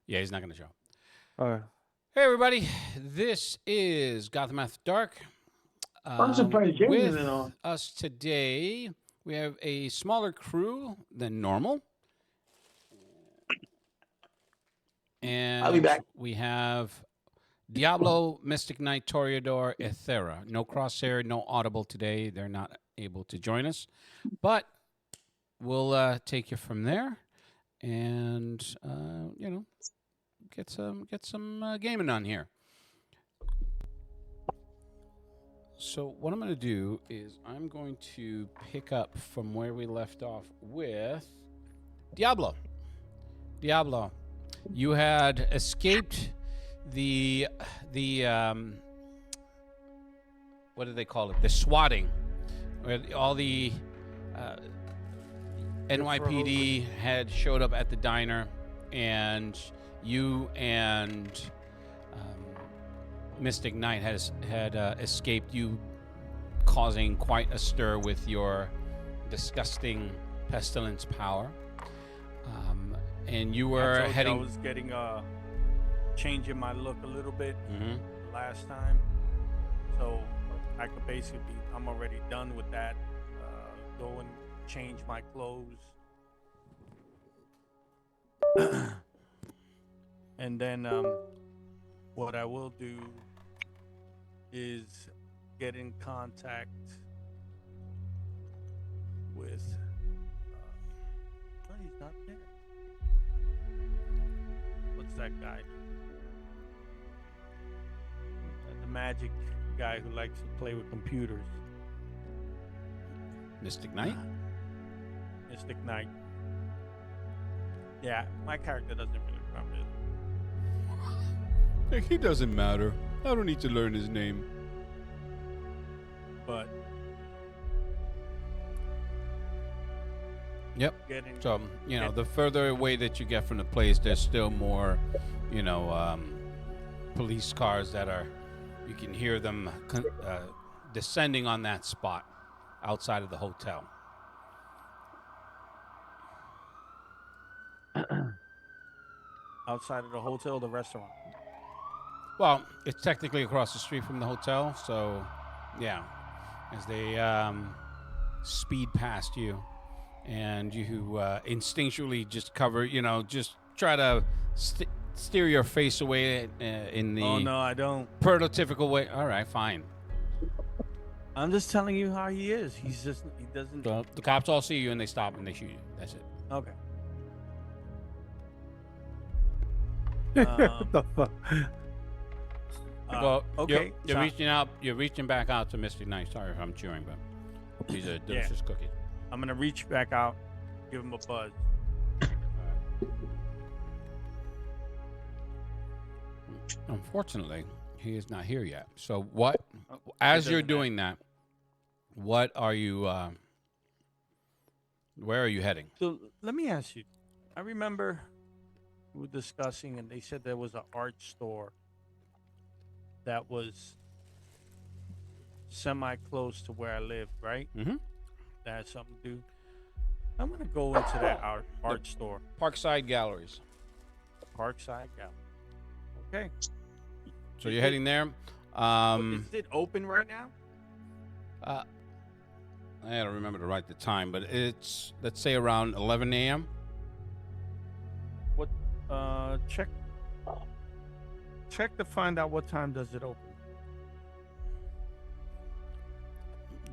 Yeah, he's not going to show. All right. Hey, everybody. This is Gotham After Dark. I'm surprised James With isn't on. us today, we have a smaller crew than normal. And I'll be back. we have Diablo, Mystic Knight, Toreador, Ethera. No Crosshair, no Audible today. They're not able to join us. But we'll take you from there and, get some gaming on here. So what I'm going to do is I'm going to pick up from where we left off with Diablo. Diablo, you had escaped the what do they call it? The swatting, where all the NYPD had showed up at the diner, and you and Mystic Knight had escaped, you causing quite a stir with your disgusting pestilence power. And you were heading. I was getting changing my look a little bit Mm-hmm. last time, so I could basically I'm already done with that. Go and change my clothes, and then what I will do is get in contact with. No, he's not there. What's that guy? The magic guy who likes to play with computers. Mystic Knight? Mystic Knight. Yeah, my character doesn't really remember it. He doesn't matter. I don't need to learn his name. But Yep. getting So, the further away that you get from the place, there's still more, police cars that are, you can hear them descending on that spot outside of the hotel. outside of the hotel, the restaurant. Well, it's technically across the street from the hotel, so, yeah. As they speed past you, and you instinctually just cover, just try to steer your face away in the Oh no, I don't. prototypical way. All right, fine. I'm just telling you how he is. He doesn't. So the cops all see you and they stop and they shoot you. That's it. Okay. What the fuck? Well, okay. You're reaching back out to Mystic Knight. Sorry if I'm chewing, but these are delicious cookies. I'm gonna reach back out, give him a buzz. Unfortunately, he is not here yet. So what? As you're doing that, what are you? Where are you heading? So let me ask you. I remember we were discussing, and they said there was an art store that was semi-close to where I live, right? Mm-hmm. That has something to do. I'm gonna go into that art store. Parkside Galleries. Parkside Gallery. Okay. So you're heading there. Is it open right now? I don't remember to write the time, but it's, let's say, around 11 a.m. What? Check to find out what time does it open.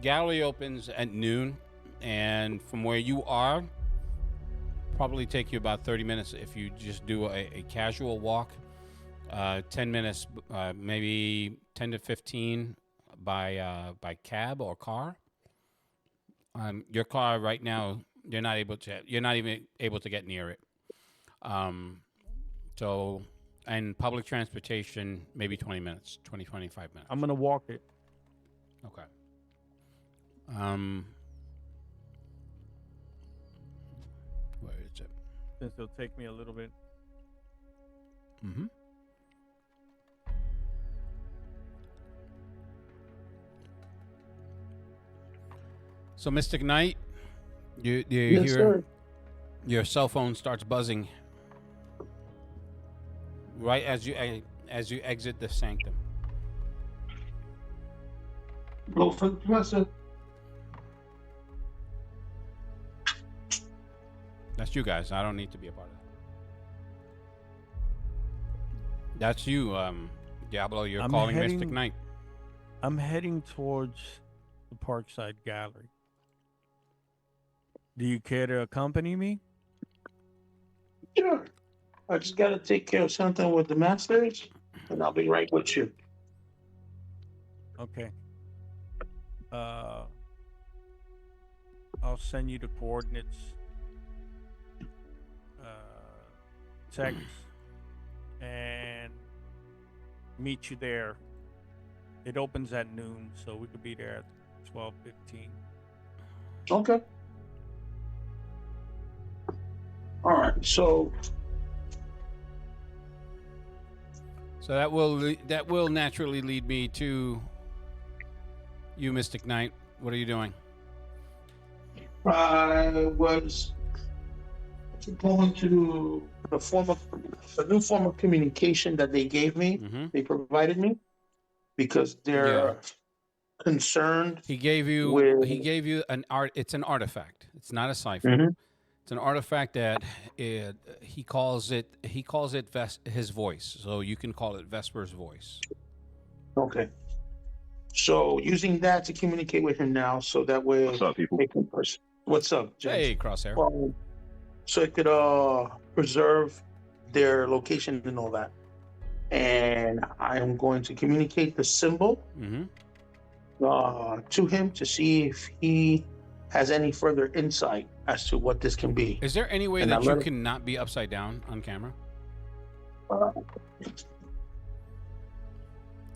Gallery opens at noon, and from where you are, probably take you about 30 minutes if you just do a casual walk. 10 minutes, maybe 10 to 15 by cab or car. Your car right now, you're not even able to get near it. So, and public transportation, maybe 20 minutes, 25 minutes. I'm gonna walk it. Okay. Where is it? Since it'll take me a little bit. Mm-hmm. So, Mystic Knight, you Yes, hear sir. your cell phone starts buzzing. right as you exit the sanctum. Go for the professor. That's you guys. I don't need to be a part of that. That's you, Diablo. You're I'm calling heading- Mystic Knight. I'm heading towards the Parkside Gallery. Do you care to accompany me? Sure. I just got to take care of something with the masters, and I'll be right with you. Okay. I'll send you the coordinates. Text and meet you there. It opens at noon, so we could be there at 12:15. Okay. All right. So So that will naturally lead me to you, Mystic Knight. What are you doing? I was going to the new form of communication that they gave me. Mm-hmm. They provided me because they're concerned. He gave you With- an art. It's an artifact. It's not a cipher. Mhm. It's an artifact that he calls it his voice. So you can call it Vesper's voice. Okay. So using that to communicate with him now, so that way. What's up, people? What's up, James? Hey, Crosshair. So it could preserve their location and all that. And I am going to communicate the symbol Mm-hmm. To him to see if he has any further insight as to what this can be. Is there any way And that I you let it- cannot be upside down on camera? Uh,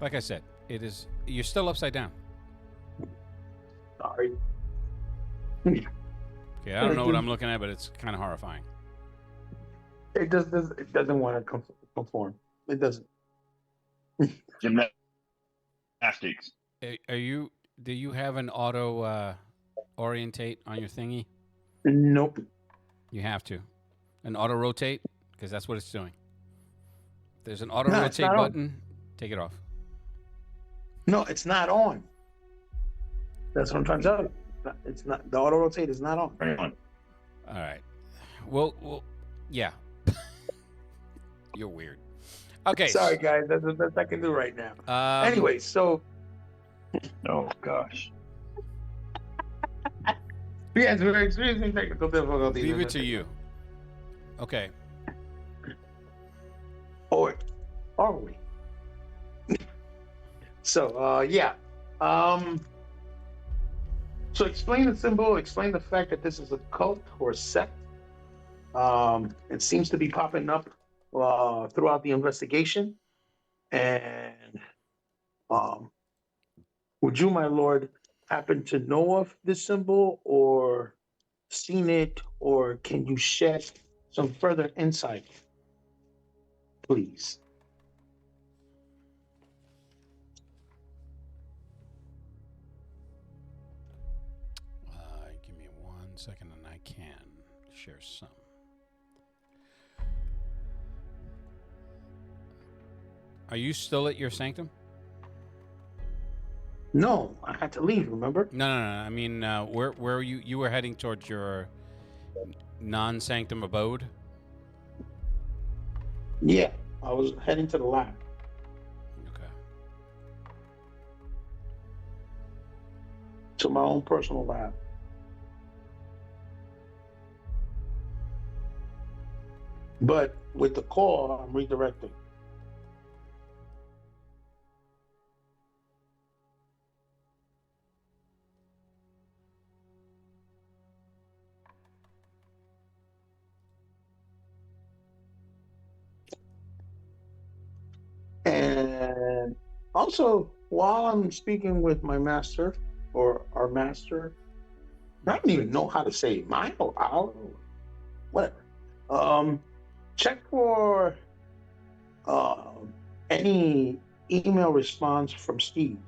Like I said, you're still upside down. sorry. Okay, I don't know what I'm looking at, but it's kind of horrifying. It doesn't want to conform. It doesn't. Gymnastics. Do you have an auto orientate on your thingy? Nope. You have to. An auto rotate, because that's what it's doing. There's an auto No, it's rotate not on. button. Take it off. No, it's not on. That's what I'm trying to tell you. It's not. The auto rotate is not on. Right on. All right. Well, yeah. You're weird. Okay. Sorry, guys. That's the best I can do right now. Anyway. Anyway, so Oh gosh. yeah, it's very extremely technical difficulties. Leave it to you. Okay. Or are we? So yeah. So explain the symbol, explain the fact that this is a cult or a sect. It seems to be popping up throughout the investigation. And would you, my lord, happen to know of this symbol or seen it, or can you shed some further insight, please? Give me 1 second and I can share some. Are you still at your sanctum? No, I had to leave, remember? No. I mean, where were you? You were heading towards your non-sanctum abode? Yeah, I was heading to the lab. Okay. To my own personal lab. But with the call, I'm redirecting. And also, while I'm speaking with my master or our master, I don't even know how to say it, mine or our, whatever. Check for any email response from Steve,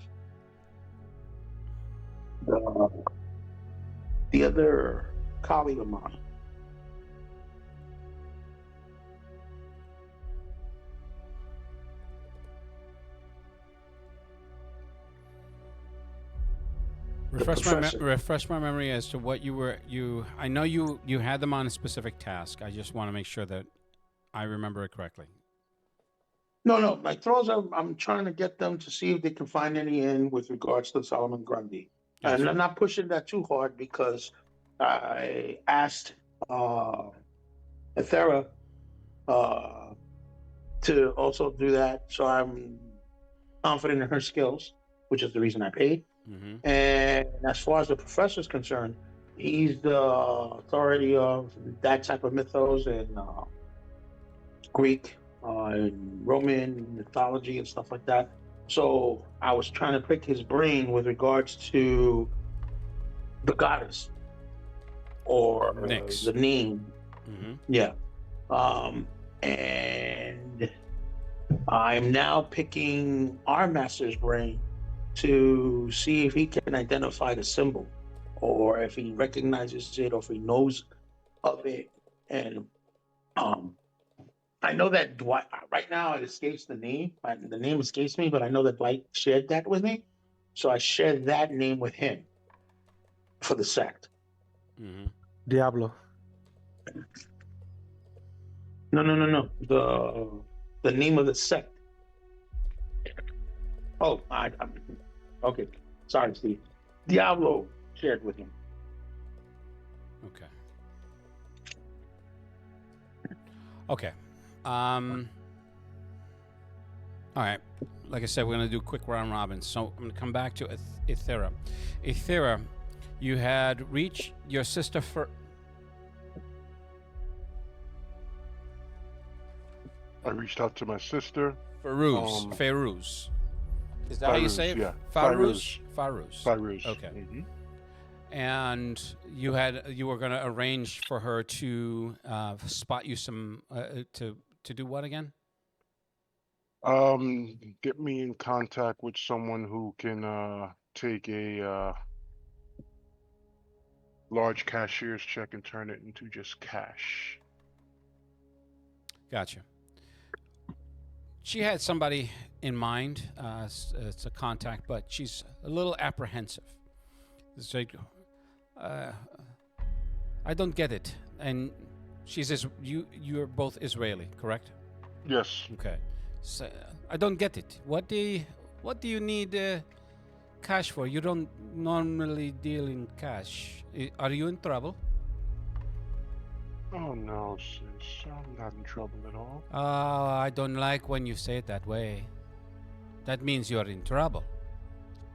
the other colleague of mine. professor. Refresh my memory as to what I know you had them on a specific task. I just want to make sure that I remember it correctly. No, my throws are, I'm trying to get them to see if they can find any in with regards to Solomon Grundy. Gotcha. And I'm not pushing that too hard because I asked Ethera to also do that. So I'm confident in her skills, which is the reason I paid. Mm-hmm. And as far as the professor's concerned, he's the authority of that type of mythos and Greek and Roman mythology and stuff like that. So I was trying to pick his brain with regards to the goddess or Nyx. the name. Mm-hmm. Yeah. And I'm now picking our master's brain to see if he can identify the symbol or if he recognizes it or if he knows of it. And I know that Dwight, right now it escapes the name. The name escapes me, but I know that Dwight shared that with me. So I shared that name with him for the sect. Mm-hmm. Diablo. No. The name of the sect. Oh, okay. Sorry, Steve. Diablo shared with him. Okay. Okay. All right. Like I said, we're going to do quick round robin. So I'm going to come back to Ethera. Ethera, you had reached your sister for. I reached out to my sister. Fairuz. Fairuz. Is that how you say it? Yeah. Fairuz. Fairuz. Okay. Mm-hmm. And you were going to arrange for her to spot you some to do what again? Get me in contact with someone who can take a large cashier's check and turn it into just cash. Gotcha. She had somebody in mind. It's a contact, but she's a little apprehensive. It's like, I don't get it. And she's you're both Israeli, correct? Yes. Okay. So, I don't get it. What do you need cash for? You don't normally deal in cash. Are you in trouble? Oh no, sis. I'm not in trouble at all. I don't like when you say it that way. That means you're in trouble.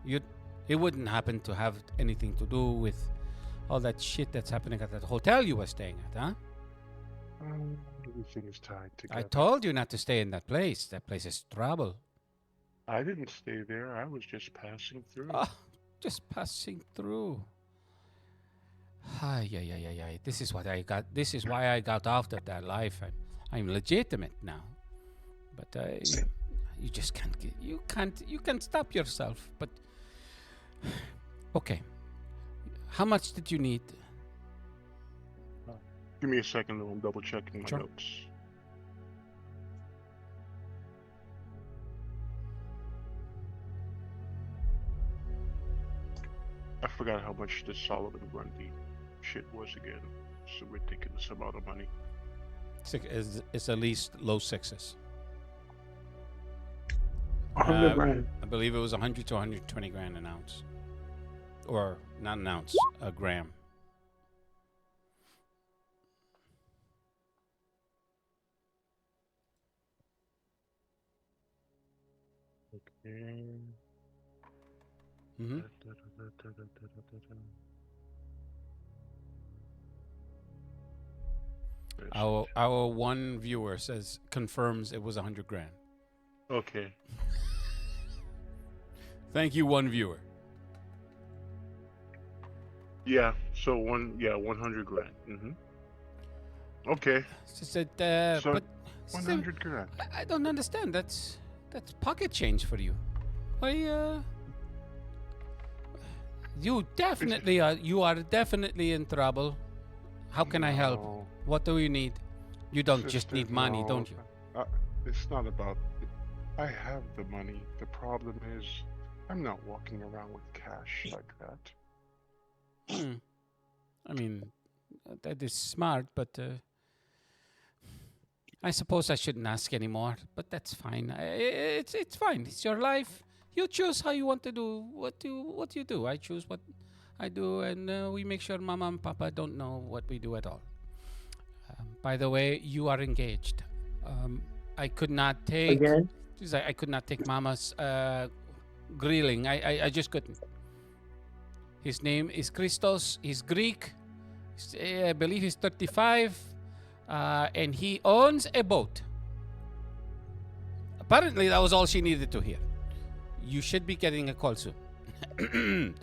It wouldn't happen to have anything to do with all that shit that's happening at that hotel you were staying at, huh? Everything is tied together. I told you not to stay in that place. That place is trouble. I didn't stay there. I was just passing through. Just passing through. Yeah. This is what I got. This is why I got out of that life, and I'm legitimate now. But you just can't. You can stop yourself. But okay. How much did you need? Give me a second, though. I'm double checking my Sure. notes. I forgot how much this Solomon Grundy shit was again. It's a ridiculous amount of money. It's at least low sixes. 100 grand. I believe it was 100 to 120 grand an ounce, or not an ounce, a gram. Okay. Mm-hmm. Our one viewer confirms it was 100 grand. Okay. Thank you, one viewer. Yeah. So 100 grand. Mm-hmm. Okay. She said, So but 100 grand. I don't understand. That's pocket change for you. Why? You definitely are. You are definitely in trouble. How can I help? No. What do you need? You don't just Sister, need money, no. don't you? It's not about. I have the money. The problem is, I'm not walking around with cash like that. I mean, that is smart, but I suppose I shouldn't ask anymore. But that's fine. It's fine. It's your life. You choose how you want to do what you do. I choose what I do, and we make sure Mama and Papa don't know what we do at all. By the way, you are engaged. I could not take. Again? She's like, I could not take Mama's grilling. I just couldn't. His name is Christos. He's Greek. I believe he's 35, and he owns a boat. Apparently, that was all she needed to hear. You should be getting a call soon.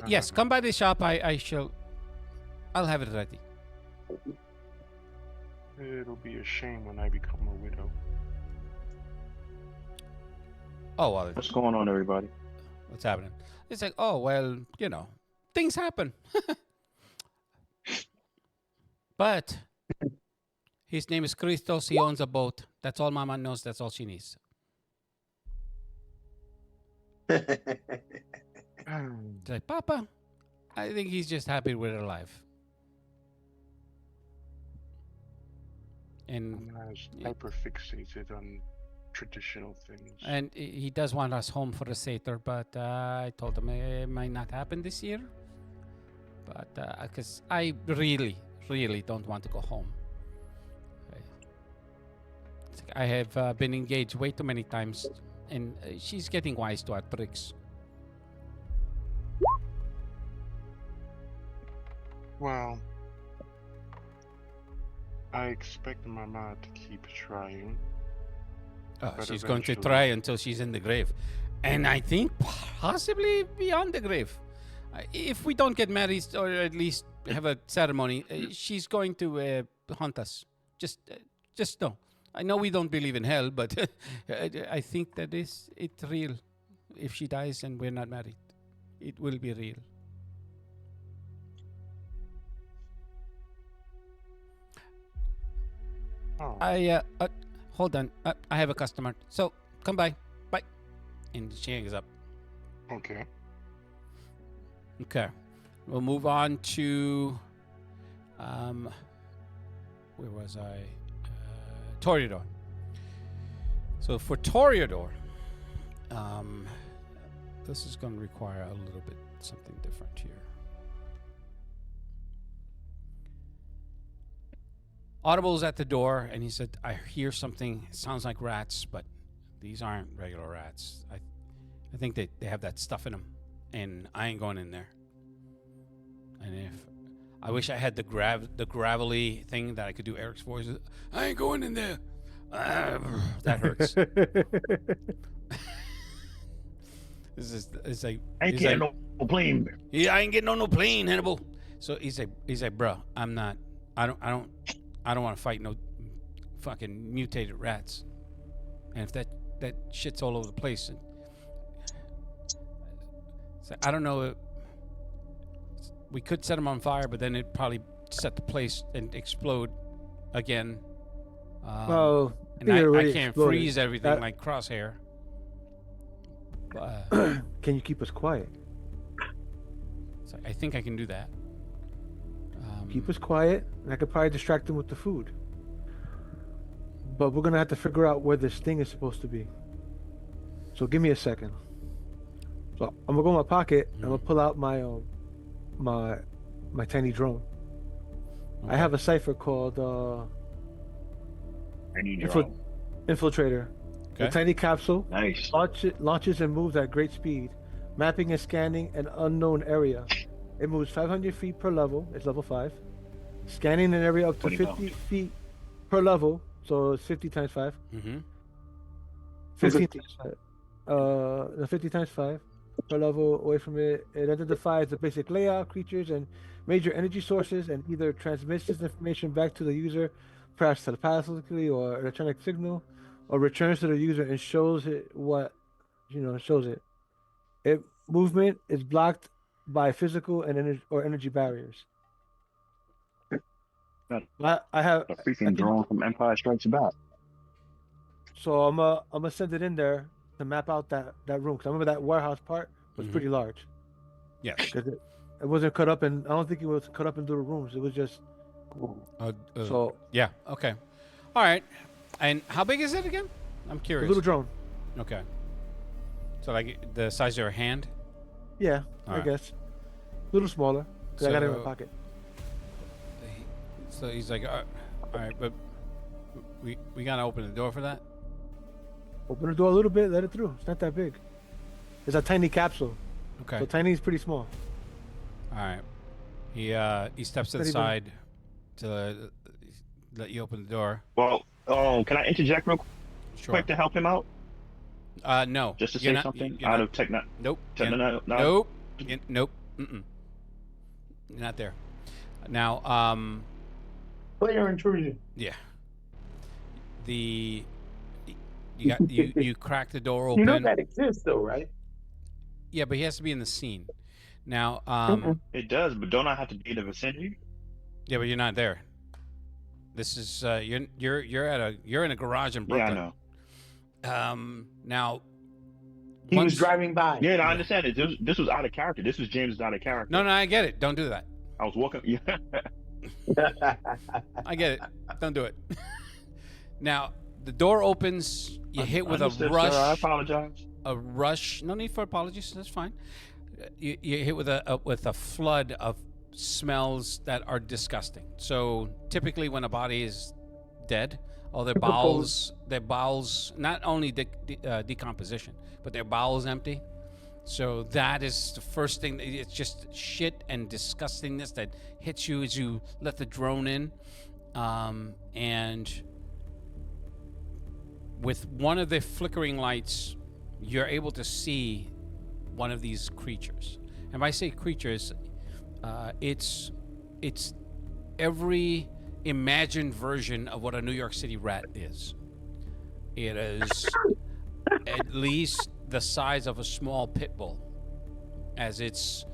Yes, come by the shop. I'll have it ready. It'll be a shame when I become a widow. Oh, well, What's going on, everybody? what's happening? It's like, oh, well, things happen. But his name is Christos. He owns a boat. That's all Mama knows. That's all she needs. It's like, Papa, I think he's just happy we're alive. And I'm as hyper fixated on traditional things. And he does want us home for a Satyr, but I told him it might not happen this year. But because I really, really don't want to go home. It's like I have been engaged way too many times, and she's getting wise to our tricks. Well, I expect Mama to keep trying. But She's going to eventually- try until she's in the grave. And I think possibly beyond the grave. If we don't get married or at least have a ceremony, she's going to haunt us. Just know. I know we don't believe in hell, but I think that it's real. If she dies and we're not married, it will be real. Oh, Hold on. I have a customer. So come by. Bye. And she hangs up. okay. Okay. We'll move on to where was I? Toreador. So for Toreador, this is going to require a little bit something different here. Audible's at the door, and he said, I hear something. It sounds like rats, but these aren't regular rats. I think they have that stuff in them, and I ain't going in there. And if I wish I had the gravelly thing that I could do Eric's voice. I ain't going in there. That hurts. It's like I he's can't like, no blame. yeah, I ain't getting on no plane, Hannibal. So he's like, bro, I'm not. I don't want to fight no fucking mutated rats. And if that shit's all over the place, and so I don't know. We could set them on fire, but then it'd probably set the place and explode again. Well, and it I already can't exploded. freeze everything That- like Crosshair. Can you keep us quiet? So I think I can do that. Keep us quiet, and I could probably distract them with the food. But we're gonna have to figure out where this thing is supposed to be. So give me a second. So I'm gonna go in my pocket and I'm gonna pull out my my tiny drone. I have a cipher called I need Infil- your Infiltrator. Okay. A tiny capsule Nice. launches and moves at great speed, mapping and scanning an unknown area. It moves 500 feet per level. It's level 5. Scanning an area up to 20 50 feet per level. So it's 50 times 5. Mm-hmm. 15 times 5. 50 times 5 per level away from it. It identifies the basic layout, creatures, and major energy sources, and either transmits this information back to the user, perhaps telepathically or electronic signal, or returns to the user and shows it what, shows it. It movement is blocked by physical and energy barriers. I have A freaking drone from Empire Strikes Back. So I'm gonna send it in there to map out that room, because I remember that warehouse part was Mhm. pretty large. Yes. 'Cause It wasn't cut up, and I don't think it was cut up into the rooms. It was just so yeah. Okay. All right. And how big is it again? I'm a curious. little drone. Okay. So like the size of your hand. Yeah, All I right. guess. A little smaller. 'Cause I got it in my pocket. So he's like, all right, but we gotta open the door for that. Open the door a little bit, let it through. It's not that big. It's a tiny capsule. Okay. So tiny is pretty small. All right. He steps to the Not even- side to let you open the door. Well, can I interject real Sure. quick to help him out? No. Just to You're say not- something you're out not- of techno. Nope. No. Nope. Nope. Mm-mm. You're not there. Now, Player intrusion. yeah. You crack the door open. You know that exists, though, right? Yeah, but he has to be in the scene. Now, It does, but don't I have to be in the vicinity? yeah, but you're not there. This is you're in a garage in Brooklyn. Yeah, I know. Now, He was once- driving by. Yeah, I understand it. This was out of character. This was James' out of character. No, I get it. Don't do that. I was walking. Yeah. I get it. Don't do it. Now, the door opens. You hit with a Understood, rush. Sir, I apologize. A rush. No need for apologies. That's fine. You hit with a flood of smells that are disgusting. So typically, when a body is dead, or their bowels, not only decomposition, but their bowels empty. So that is the first thing. It's just shit and disgustingness that hits you as you let the drone in, and with one of the flickering lights, you're able to see one of these creatures. And when I say creatures, it's every imagined version of what a New York City rat is. It is at least the size of a small pit bull, as it's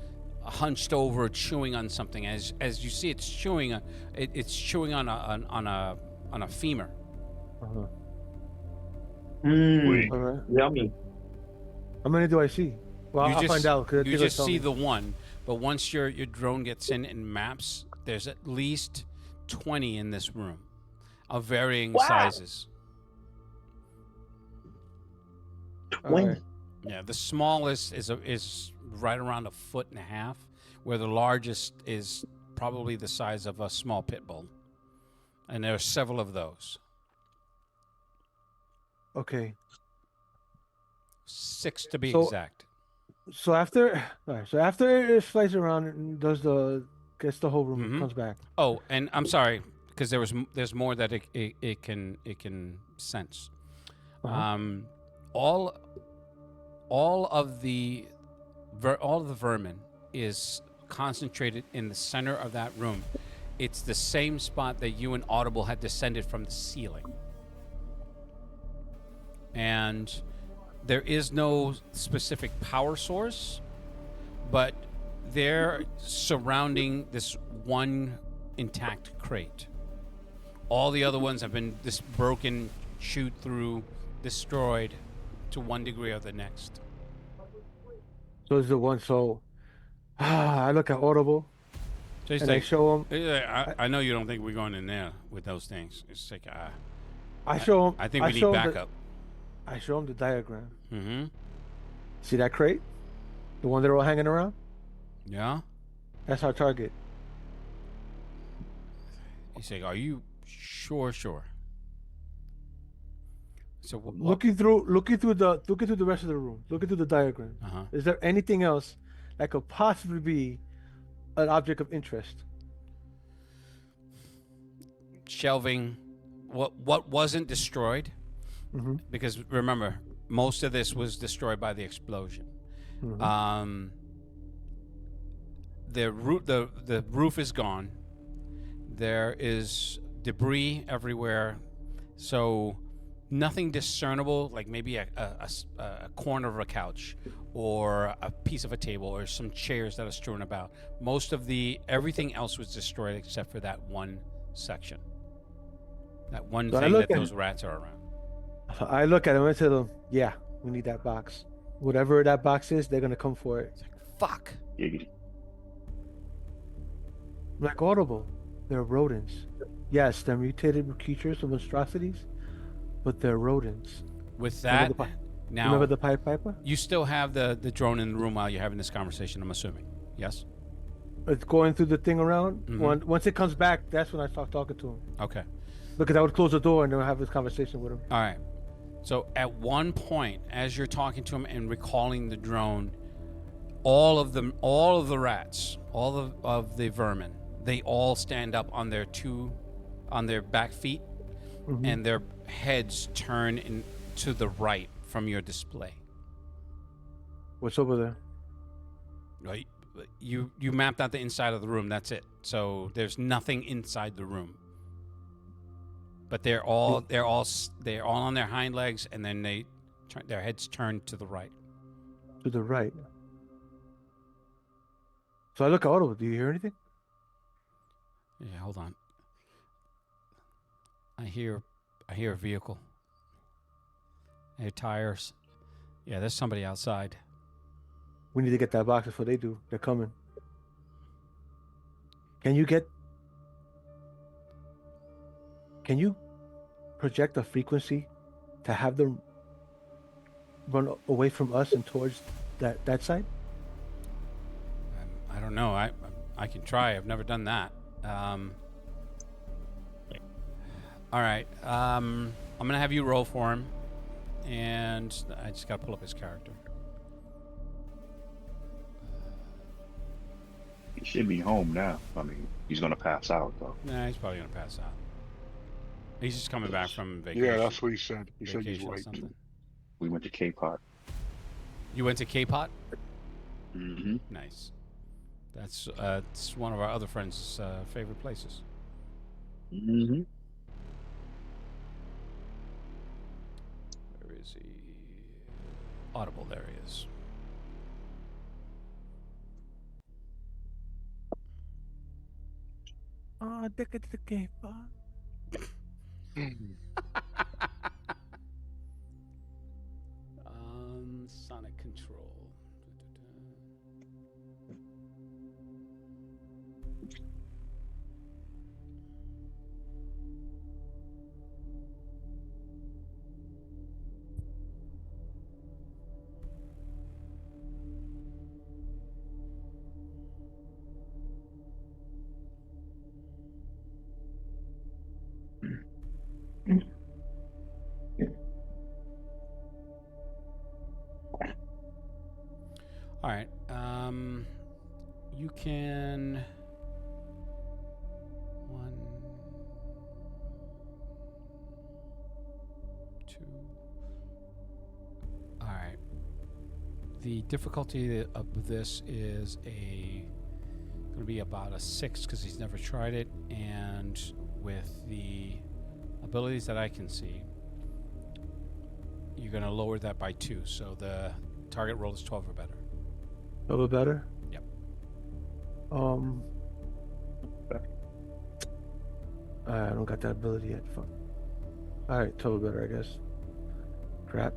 hunched over, chewing on something. As you see, it's chewing on a femur. Uh-huh. Mm, All right. yummy. How many do I see? Well, I'll find out. 'Cause You they're gonna just tell see me. the one, but once your drone gets in and maps, there's at least 20 in this room, of varying Wow. sizes. 20. right. Yeah, the smallest is right around 1.5 feet, where the largest is probably the size of a small pit bull, and there are several of those. Okay. 6 to be So- exact. So after, all right. So after it flies around and gets the whole room, Mhm. and comes back. Oh, and I'm sorry, because there's more that it can sense. Uh-huh. All of the vermin is concentrated in the center of that room. It's the same spot that you and Audible had descended from the ceiling. And there is no specific power source, but they're surrounding this one intact crate. All the other ones have been broken, chewed through, destroyed to one degree or the next. So it's the one. So I look at Audible So he's and I like, show him. I know you don't think we're going in there with those things. It's like, I show him. I think we need show him backup. I show him the diagram. Mm-hmm. See that crate? The one they're all hanging around? Yeah? That's our target. He's like, are you sure? So Looking through the rest of the room. Looking through the diagram. Uh-huh. Is there anything else that could possibly be an object of interest? Shelving, what wasn't destroyed, Mm-hmm. because remember, most of this was destroyed by the explosion. Mm-hmm. The roof is gone. There is debris everywhere, so nothing discernible, like maybe a corner of a couch or a piece of a table or some chairs that are strewn about. Everything else was destroyed except for that one section, that one So I thing look that at- those rats are around. I look at him and I tell them, yeah, we need that box. Whatever that box is, they're gonna come for it. Fuck. Giggity. Like Audible, they're rodents. Yes, they're mutated creatures of monstrosities, but they're rodents. With Remember that, the, pi- now remember the Pied Piper? you still have the drone in the room while you're having this conversation, I'm assuming. Yes? It's going through the thing around. Mhm. Once it comes back, that's when I start talking to him. Okay. Because I would close the door and then have this conversation with him. All right. So at one point, as you're talking to him and recalling the drone, all of the rats, all of the vermin, they all stand up on their back feet, Mhm. and their heads turn to the right from your display. What's over there? Right? You mapped out the inside of the room. That's it. So there's nothing inside the room. But they're all on their hind legs, and then their heads turn to the right. To the right. So I look at Audible. Do you hear anything? Yeah, hold on. I hear a vehicle. I hear tires. Yeah, there's somebody outside. We need to get that box before they do. They're coming. Can you project a frequency to have them run away from us and towards that side? I don't know. I can try. I've never done that. All right. I'm gonna have you roll for him, and I just gotta pull up his character. He should be home now. I mean, he's gonna pass out though. Nah, he's probably gonna pass out. He's just coming back from vacation. Yeah, that's what he said. He said he's vacation or late. something. We went to K-Pot. You went to K-Pot? Mm-hmm. Nice. That's it's one of our other friends' favorite places. Mm-hmm. Where is he? Audible. There he is. Oh, look at the game. Sonic control. All right. You can. One, two. All right. The difficulty of this is going to be about a 6 because he's never tried it, and with the abilities that I can see, you're going to lower that by 2. So the target roll is 12 or better. 12 or better? Yep. I don't got that ability yet. Fuck. All right, 12 or better, I guess. Crap.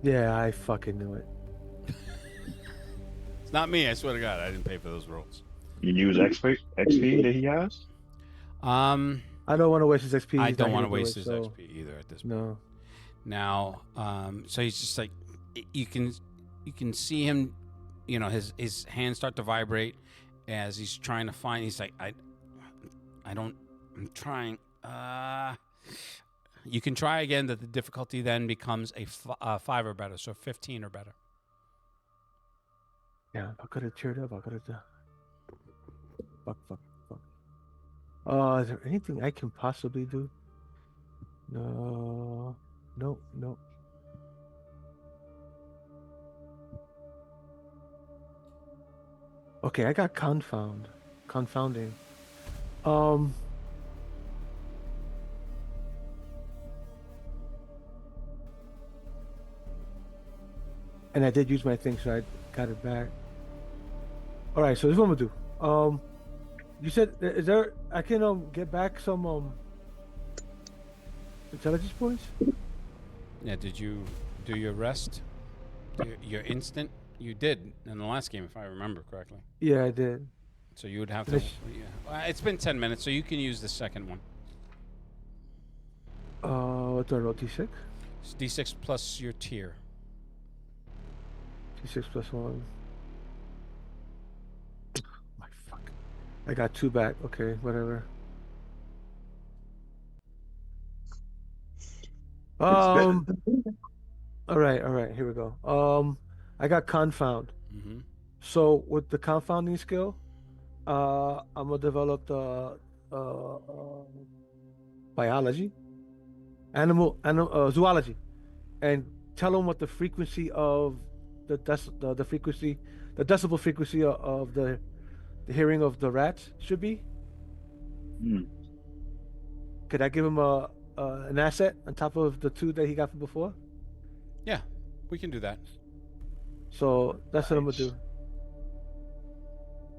Yeah, I fucking knew it. It's not me, I swear to God, I didn't pay for those rolls. You use XP that he has? I don't want to waste his XP. I He's don't not want to here waste it, his so- XP either at this point. No. Now, so he's just like, you can see him, you know, his hands start to vibrate as he's trying to find. He's like, I'm trying. You can try again. That the difficulty then becomes a 5 or better, so 15 or better. Yeah, I could have cheered up. I could have done. Fuck. Is there anything I can possibly do? No. Nope. Okay, I got confounding. And I did use my thing, so I got it back. All right, so this is what I'm gonna do. You said, is there? I can get back some intelligence points. Yeah. Did you do your rest? Your instant? You did in the last game, if I remember correctly. Yeah, I did. So you would have to. Finish. Yeah. It's been 10 minutes, so you can use the second one. What do I roll? D6? It's D6 plus your tier. D6 plus 1. My fuck. I got 2 back. Okay, whatever. All right. Here we go. I got confound. Mm-hmm. So with the confounding skill, I'm gonna develop the biology, zoology, and tell him what the frequency of the decibel frequency of the hearing of the rats should be. Hmm. Could I give him an asset on top of the 2 that he got from before? Yeah, we can do that. So that's what I'm gonna Nice. do.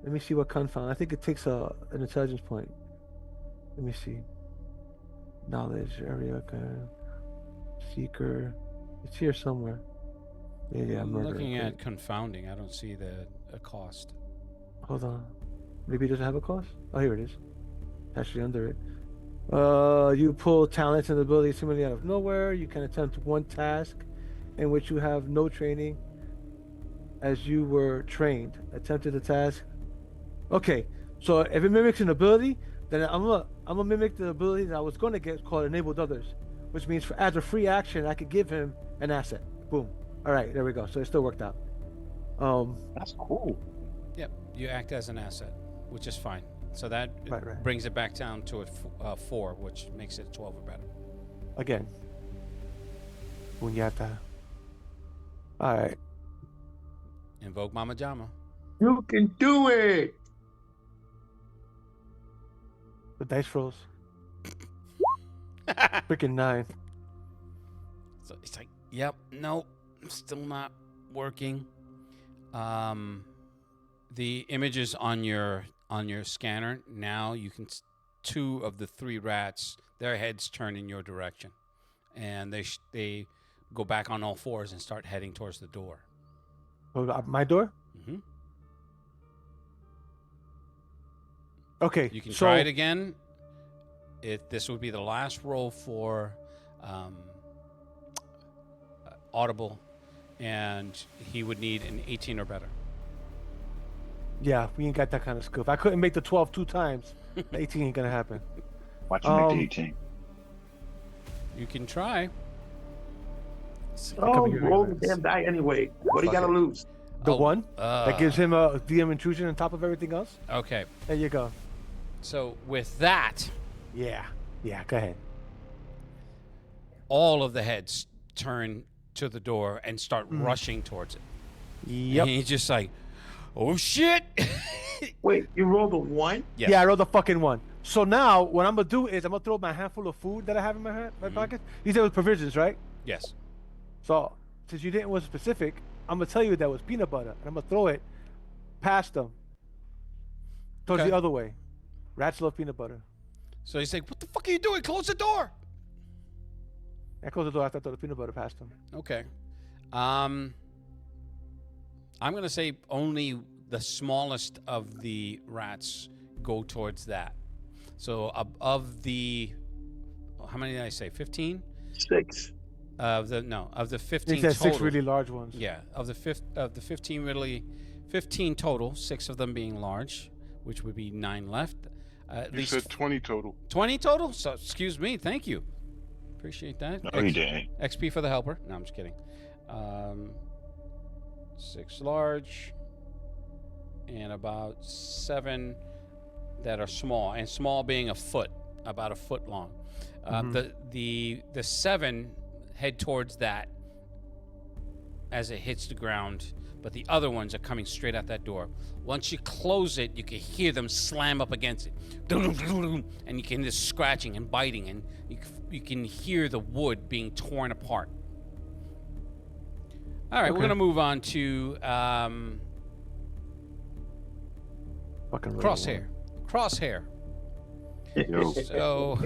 Let me see what confound. I think it takes an intelligence point. Let me see. Knowledge area, okay. Seeker. It's here somewhere. Yeah, I'm murder. looking okay. at confounding. I don't see the cost. Hold on. Maybe it doesn't have a cost? Oh, here it is. Actually under it. You pull talents and abilities seemingly out of nowhere. You can attempt one task in which you have no training as you were trained. Attempted the task. Okay, so if it mimics an ability, then I'm gonna mimic the ability that I was gonna get called enabled others, which means as a free action I could give him an asset. Boom. All right, there we go. So it still worked out. That's cool. Yep, you act as an asset, which is fine. So that Right. brings it back down to a 4, which makes it 12 or better. Again. Puñata. All right. Invoke Mama Jama. You can do it. The dice rolls. Freaking 9. So it's like, yep, nope, still not working. The images on your scanner now, you can 2 of the 3 rats, their heads turn in your direction, and they go back on all 4s and start heading towards the door. Oh, my door? Mm-hmm. Okay. You can so, try it again. This would be the last roll for audible, and he would need an 18 or better. Yeah, we ain't got that kind of skill. If I couldn't make the 12 2 times, the 18 ain't gonna happen. Watch you make the 18. You can try. Oh, here, roll the anyways. damn die anyway. What do you Fuck gotta it. lose? The Oh, one that gives him a DM intrusion on top of everything else. Okay, There you go. so with that, Yeah, go ahead. all of the heads turn to the door and start rushing towards it. Yep. And he's just like, oh shit! Wait, you rolled a 1? Yes. Yeah, I rolled the fucking 1. So now what I'm gonna do is I'm gonna throw my handful of food that I have in my pocket. These are provisions, right? Yes. So since you didn't was specific, I'm gonna tell you that was peanut butter, and I'm gonna throw it past them towards Okay. the other way. Rats love peanut butter. So he's like, what the fuck are you doing? Close the door! I closed the door after I threw the peanut butter past them. Okay. I'm going to say only the smallest of the rats go towards that. So of the, how many did I say? 15? 6. Of the 15 He said total. 6 really large ones. Yeah, of the 15 total, 6 of them being large, which would be 9 left. At You least said 20 total. 20 total. So excuse me, thank you, appreciate that. No, he didn't. XP for the helper. No, I'm just kidding. 6 large, and about 7 that are small, and small being a foot, about a foot long. The 7 head towards that as it hits the ground, but the other ones are coming straight out that door. Once you close it, you can hear them slam up against it, and you can hear scratching and biting, and you can hear the wood being torn apart. All right, we're Okay. gonna move on to Fucking Crosshair. Crosshair. Yo. So,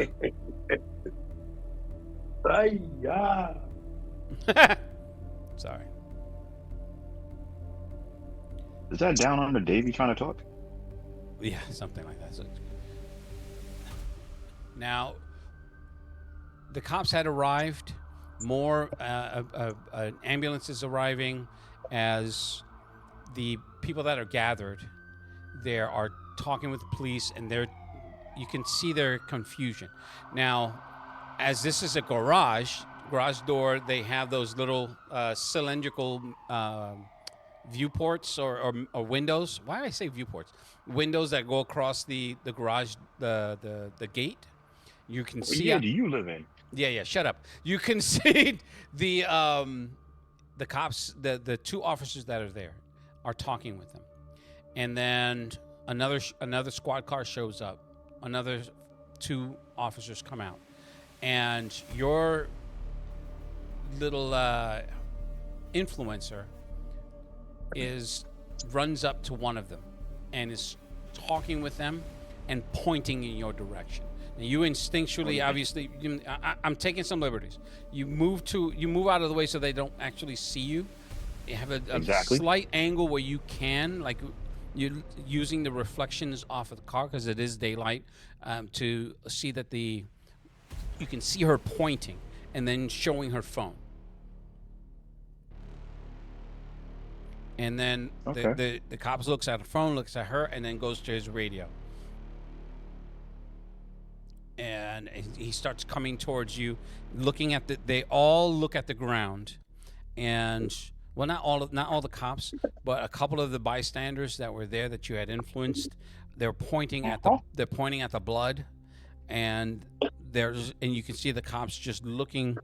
Ay, yeah. sorry. Is that down under Davy trying to talk? Yeah, something like that. So, now, the cops had arrived. More an ambulance is arriving as the people that are gathered there are talking with the police, and you can see their confusion. Now, as this is a garage door, they have those little cylindrical viewports or windows. Why did I say viewports? Windows that go across the garage, the gate. You can What see. year do you live in? Yeah. Shut up. You can see the cops, the two officers that are there, are talking with them, and then another squad car shows up. Another two officers come out, and your little influencer runs up to one of them and is talking with them and pointing in your direction. Now you instinctually, obviously, I'm taking some liberties. You move out of the way so they don't actually see you. You have a slight angle where you can, like, you're using the reflections off of the car because it is daylight, to see that you can see her pointing and then showing her phone. And then the cops looks at her phone, looks at her, and then goes to his radio. And he starts coming towards you, looking at they all look at the ground, and well, not all the cops, but a couple of the bystanders that were there that you had influenced. They're pointing at the blood, and you can see the cops just looking.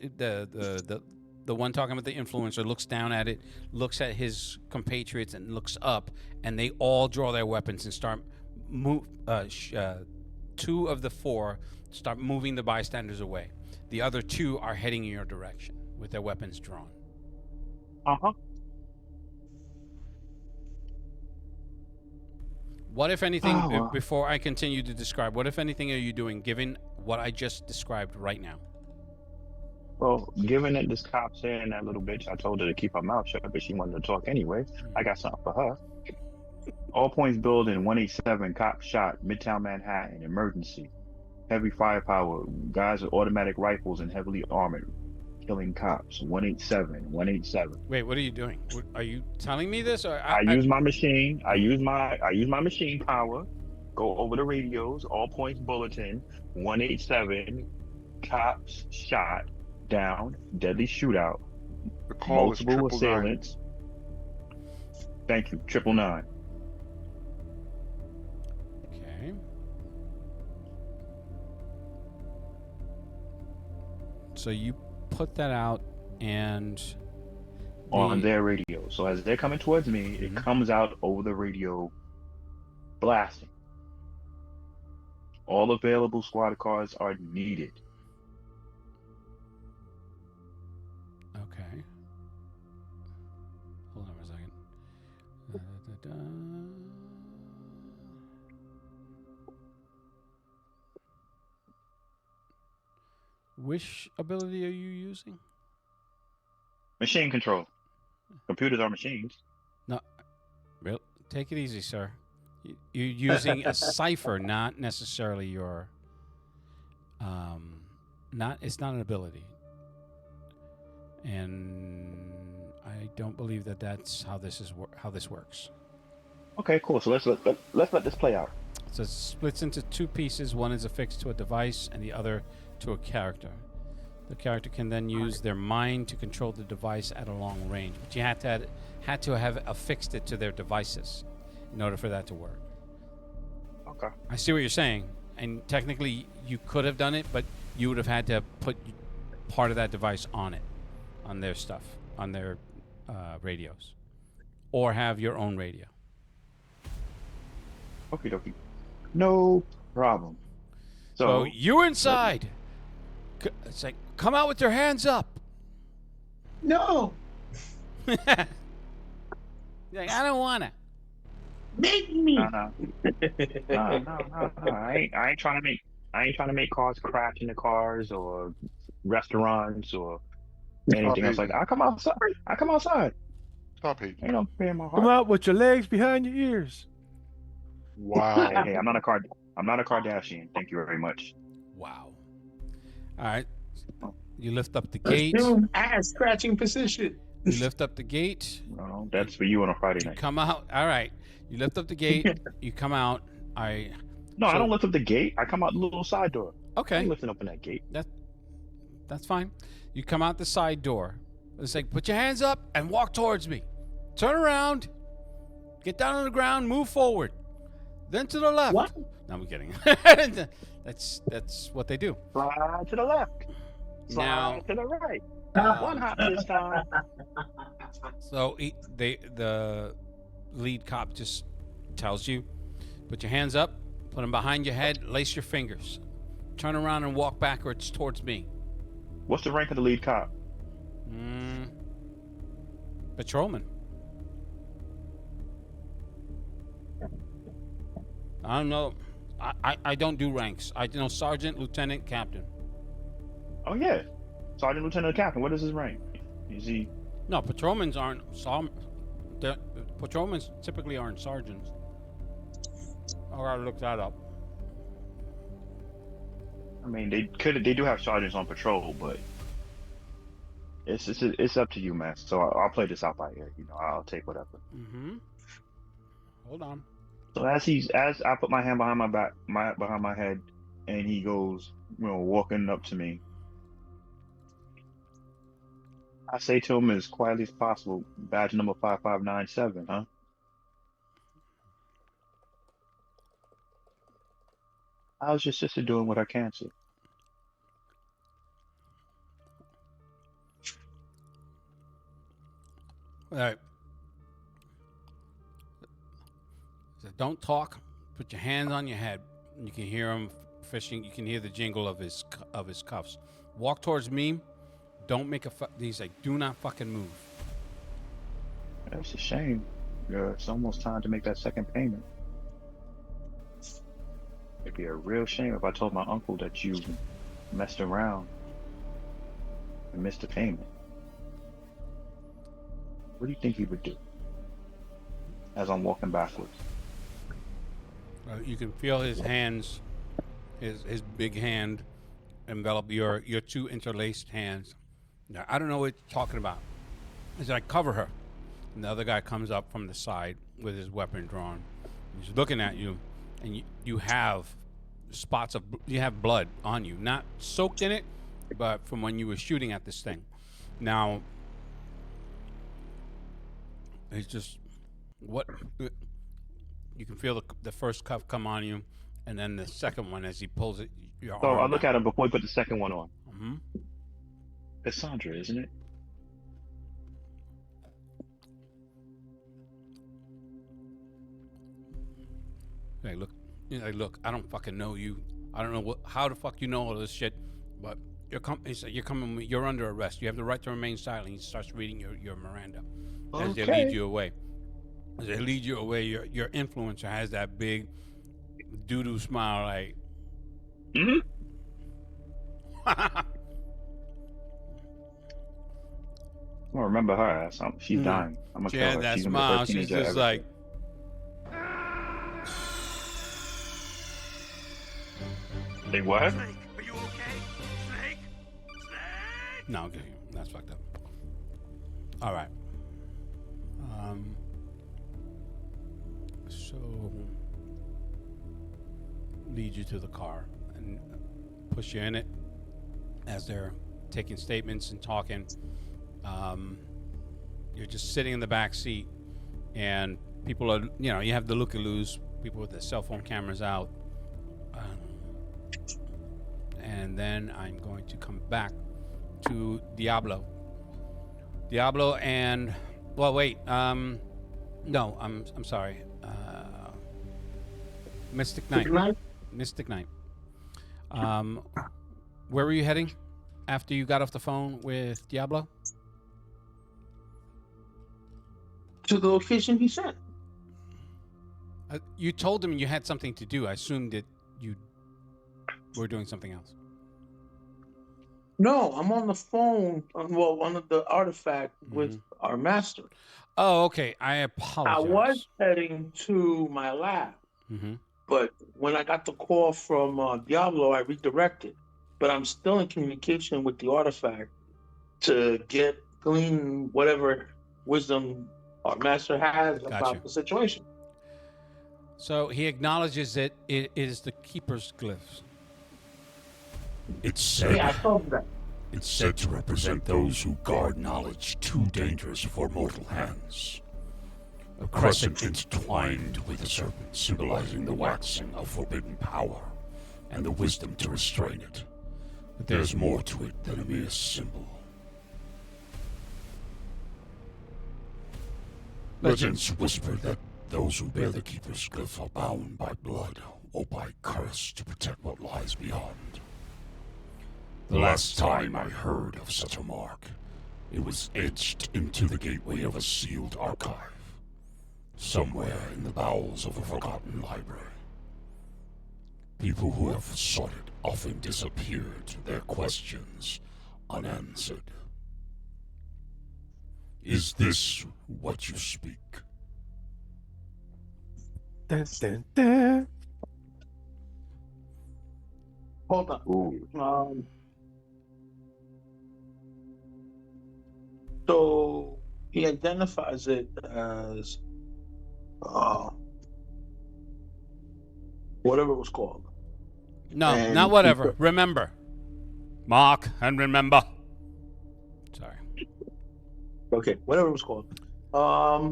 The one talking about the influencer looks down at it, looks at his compatriots, and looks up, and they all draw their weapons and start two of the four start moving the bystanders away. The other two are heading in your direction with their weapons drawn. What, if anything, before I continue to describe, what, if anything, are you doing given what I just described right now? Well, given that this cop's saying that little bitch, I told her to keep her mouth shut, but she wanted to talk anyway. I got something for her. All Points Building, 187, cop shot, Midtown Manhattan, emergency. Heavy firepower, guys with automatic rifles and heavily armored, killing cops, 187. Wait, what are you doing? Are you telling me this? Or I use my machine. I use my machine power. Go over the radios. All Points Bulletin, 187, cops shot, down, deadly shootout, The call is multiple 999. assailants. Thank you, 999. Okay. So you put that out and on their radio. So as they're coming towards me, it comes out over the radio, blasting. All available squad cars are needed. Okay. Hold on for a second. Which ability are you using? Machine control. Computers are machines. No, real. Take it easy, sir. You're using a Cypher, not necessarily your. It's not an ability, and I don't believe that that's how this works. Okay, cool. So let's let this play out. So it splits into two pieces. One is affixed to a device, and the other to a character. The character can then use their mind to control the device at a long range, but you had to have affixed it to their devices in order for that to work. Okay. I see what you're saying, and technically you could have done it, but you would have had to put part of that device on it, on their stuff, on their radios, or have your own radio. Okie dokie. No problem. So you inside. It's like, come out with your hands up. No, Like, I don't wanna. make me. No. I ain't trying to make cars crash into cars or restaurants or anything else like that. I come outside. Stop hating. Ain't no fear in my Come heart. out with your legs behind your ears. Wow. Hey, I'm not a Kardashian. Thank you very much. Wow. All right. You lift up the gate. Assume ass scratching position. You lift up the gate. Well, that's for you on a Friday You night. come out. All right. You lift up the gate. You come out. No, I So- don't lift up the gate. I come out the little side door. I Okay. ain't lifting up in that gate. That's fine. You come out the side door. It's like, put your hands up and walk towards me. Turn around. Get down on the ground. Move forward. Then to the left. What? No, I'm kidding. That's what they do. Slide to the left. Slide Now- to the right. Um, One hop this time. So the lead cop just tells you, put your hands up, put them behind your head, lace your fingers, turn around and walk backwards towards me. What's the rank of the lead cop? Patrolman. I don't know. I don't do ranks. I know sergeant, lieutenant, captain. Oh yeah, sergeant, lieutenant, captain. What is his rank? Is he? No, patrolmen aren't. Patrolmen typically aren't sergeants. I gotta look that up. I mean, they do have sergeants on patrol, but it's up to you, man. So I'll play this out by ear. You know, I'll take whatever. Hold on. So as I put my hand behind my back, behind my head, and he goes, walking up to me. I say to him as quietly as possible, badge number 5597, huh? How's your sister doing with her cancer? All right. So don't talk. Put your hands on your head. You can hear him fishing. You can hear the jingle of his cuffs. Walk towards me. Don't make he's like, do not fucking move. That's a shame. Yeah, it's almost time to make that second payment. It'd be a real shame if I told my uncle that you messed around and missed a payment. What do you think he would do as I'm walking backwards? You can feel his hands, his big hand envelop your two interlaced hands. Now, I don't know what you're talking about. He's like, cover her. And the other guy comes up from the side with his weapon drawn. He's looking at you, and you have you have blood on you. Not soaked in it, but from when you were shooting at this thing. Now, it's just, you can feel the first cuff come on you, and then the second one as he pulls it. So I look at him before he put the second one on. Mm-hmm. It's Sandra, isn't it? Hey, look, I don't fucking know you. I don't know how the fuck you know all this shit, but you're coming. You're under arrest. You have the right to remain silent. He starts reading your Miranda as they lead you away. As they lead you away, your influencer has that big doo-doo smile, like. Mm-hmm. I don't remember her ass. She's dying. I'm gonna She kill had her. that She's smile. She's She's just like. Say what? Snake, are you okay? Snake? Snake? No, okay, that's fucked up. All right. So lead you to the car and push you in it as they're taking statements and talking. You're just sitting in the back seat, and people are, you have the looky-loos, people with their cell phone cameras out. And then I'm going to come back to Diablo and, well, wait, no, I'm sorry. Mystic Knight. Where were you heading after you got off the phone with Diablo? To the location he sent. You told him you had something to do. I assumed that you were doing something else. No, I'm on the phone on the artifact with our master. Oh, okay. I I apologize. was heading to my lab, Mm-hmm. but when I got the call from Diablo, I redirected. But I'm still in communication with the artifact to glean whatever wisdom our master has Gotcha. about the situation. So he acknowledges that it is the Keeper's glyphs. It's said, Yeah, I told him that. it's said to represent those who guard knowledge too dangerous for mortal hands. A crescent intertwined with the serpent, symbolizing the waxing of forbidden power and the wisdom to restrain it. But there's more to it than a mere symbol. Legends whisper that those who bear the Keeper's glyph are bound by blood or by curse to protect what lies beyond. The last time I heard of such a mark, it was etched into the gateway of a sealed archive, somewhere in the bowels of a forgotten library. People who have sought it often disappeared, their questions unanswered. Is this what you speak? Dun, dun, dun. Hold on. So he identifies it as whatever it was called. No, And not whatever. Remember. Mark and remember. Sorry. Okay, whatever it was called.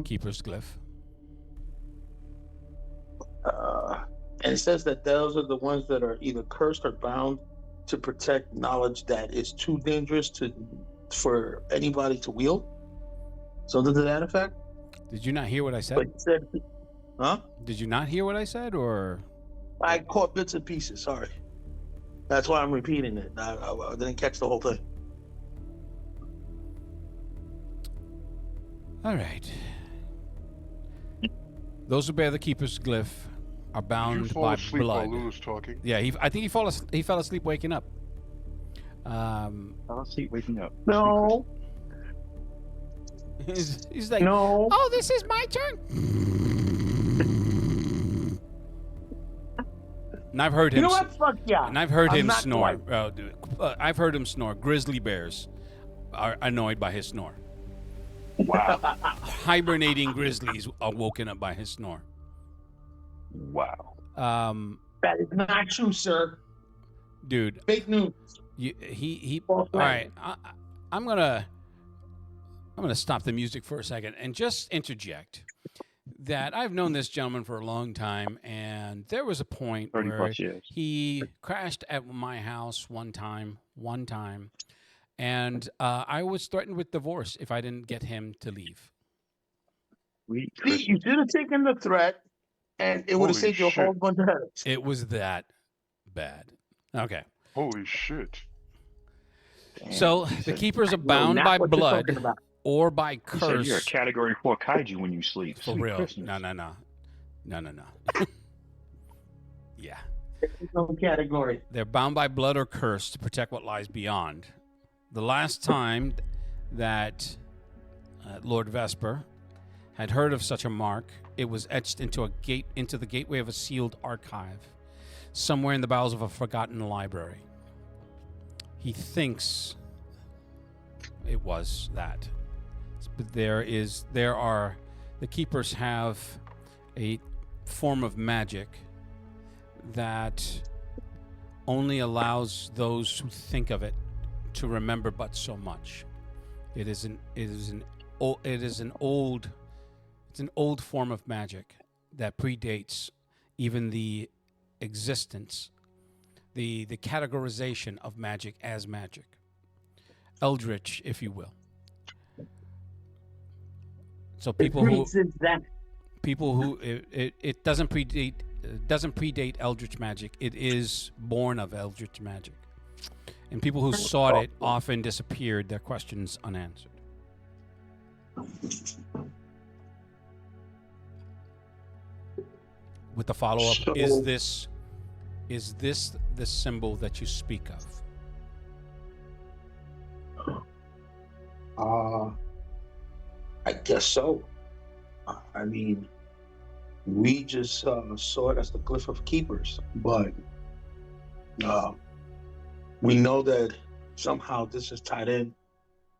Keeper's glyph. And it says that those are the ones that are either cursed or bound to protect knowledge that is too dangerous for anybody to wield. Something to that effect. Did you not hear what I said? But he said, huh? Did you not hear what I said, or? I caught bits and pieces. Sorry. That's why I'm repeating it. I didn't catch the whole thing. All right. Those who bear the Keeper's glyph are Did you bound fall by asleep blood. while Lou was talking? Yeah, I think he fell asleep waking up. I'll see waking up. No. He's like, No. oh, this is my turn. And I've heard him. You know what? Fuck yeah. And I've heard I'm him not snore. quite. I've heard him snore. Grizzly bears are annoyed by his snore. Wow. Hibernating grizzlies are woken up by his snore. Wow. That is not true, sir. Dude, Fake news. All right, I'm gonna stop the music for a second and just interject that I've known this gentleman for a long time, and there was a point 30 where plus years. he crashed at my house one time, and I was threatened with divorce if I didn't get him to leave. Sweet See, Christmas. you should have taken the threat, and it would have Holy saved you a shit. whole bunch of headaches. It was that bad. Okay. Holy shit. So the keepers are bound not by what you're blood talking about. or by You said you're a curse. category 4 kaiju when you sleep. For Sweet real. Christmas. No. Yeah. There's no category. They're bound by blood or curse to protect what lies beyond. The last time that Lord Vesper had heard of such a mark, it was etched into the gateway of a sealed archive, somewhere in the bowels of a forgotten library. He thinks it was that. But the keepers have a form of magic that only allows those who think of it to remember but so much. It's an old form of magic that predates even the existence, the categorization of magic as magic. Eldritch, if you will. So it doesn't predate Eldritch magic. It is born of Eldritch magic. And people who sought it often disappeared, their questions unanswered. With the follow-up, So- is this the symbol that you speak of? I guess so. I mean, we just saw it as the glyph of keepers, but we know that somehow this is tied in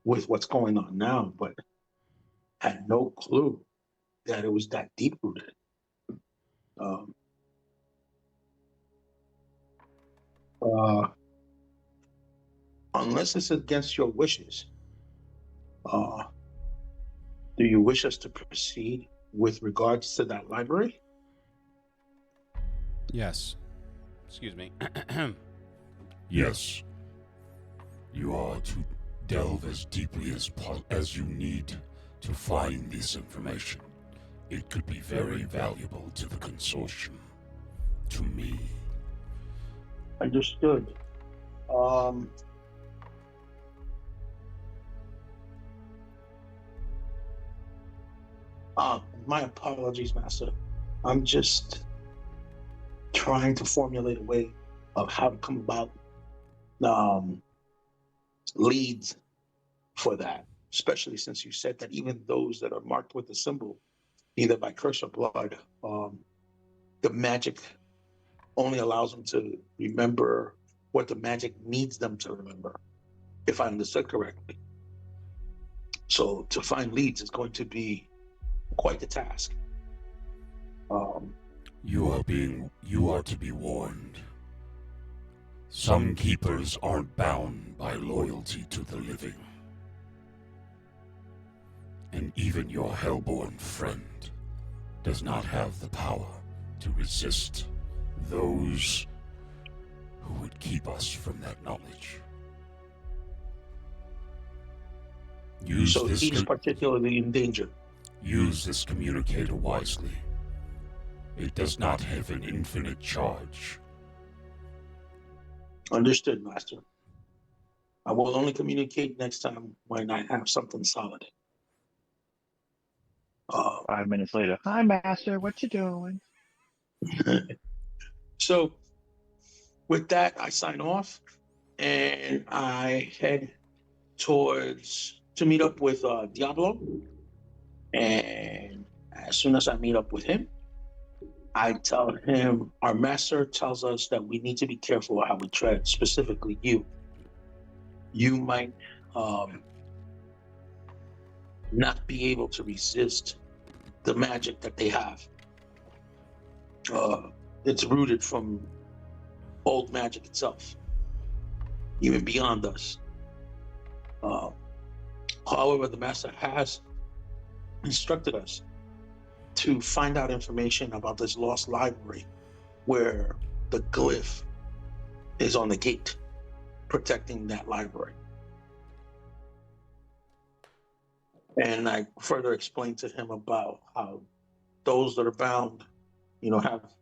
with what's going on now, but had no clue that it was that deep rooted. Unless it's against your wishes, do you wish us to proceed with regards to that library? Yes. Excuse me. Yes. You are to delve as deeply as you need to find this information. It could be very valuable to the consortium. To me. Understood. My apologies, Master. I'm just trying to formulate a way of how to come about leads for that, especially since you said that even those that are marked with the symbol, either by curse or blood, the magic only allows them to remember what the magic needs them to remember, if I understood correctly. So to find leads is going to be quite the task. You are to be warned. Some keepers aren't bound by loyalty to the living. And even your hellborn friend does not have the power to resist those who would keep us from that knowledge. So he's particularly in danger. Use this communicator wisely. It does not have an infinite charge. Understood, Master. I will only communicate next time when I have something solid. 5 minutes later, hi, Master, what you doing? So, with that, I sign off, and I head to meet up with Diablo. And as soon as I meet up with him, I tell him our master tells us that we need to be careful how we tread, specifically you. You might not be able to resist the magic that they have. It's rooted from old magic itself, even beyond us. However, the master has instructed us to find out information about this lost library where the glyph is on the gate protecting that library. And I further explained to him about how those that are bound, have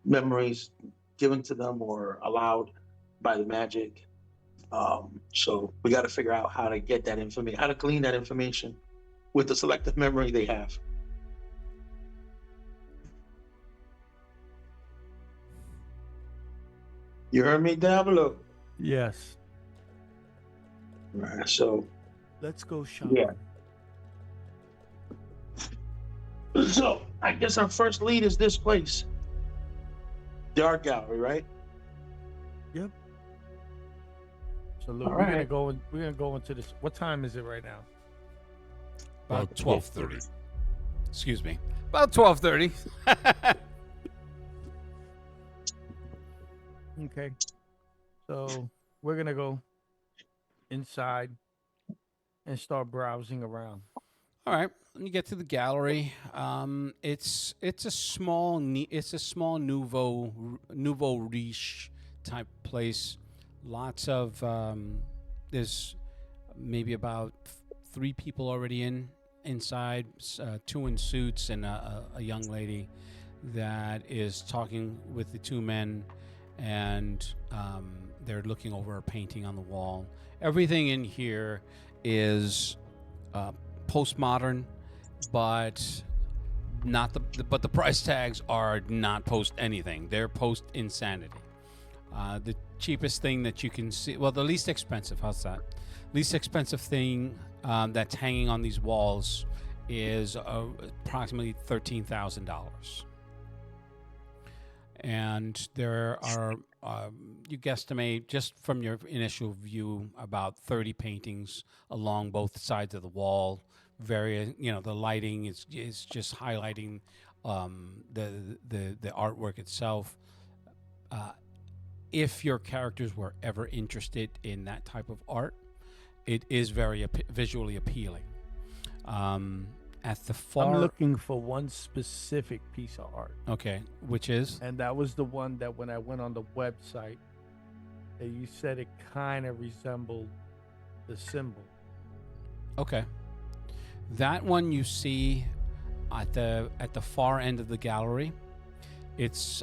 memories given to them or allowed by the magic. So we got to figure out how to get that information, how to glean that information with the selective memory they have. You heard me, Diablo? Yes. Right, so Let's go shopping. yeah. So I guess our first lead is this place, the art gallery, right? Yep. So look, All we're gonna right. go. We're gonna go into this. What time is it right now? About 12:30. Excuse me. About 12:30. Okay. So we're gonna go inside and start browsing around. All right. When you get to the gallery, it's a small nouveau riche type place. Lots of there's maybe about 3 people already inside, 2 in suits and a young lady that is talking with the 2 men, and they're looking over a painting on the wall. Everything in here is postmodern, but not the price tags are not post anything. They're post insanity. The cheapest thing that you can see, well, the least expensive, how's that? Least expensive thing that's hanging on these walls is approximately $13,000. And there are, you guesstimate just from your initial view, about 30 paintings along both sides of the wall. The lighting is just highlighting the artwork itself. If your characters were ever interested in that type of art, it is very visually appealing. At the far, I'm looking for one specific piece of art, okay, which is and that was the one that when I went on the website, that you said it kind of resembled the symbol. okay. That one you see at the far end of the gallery. It's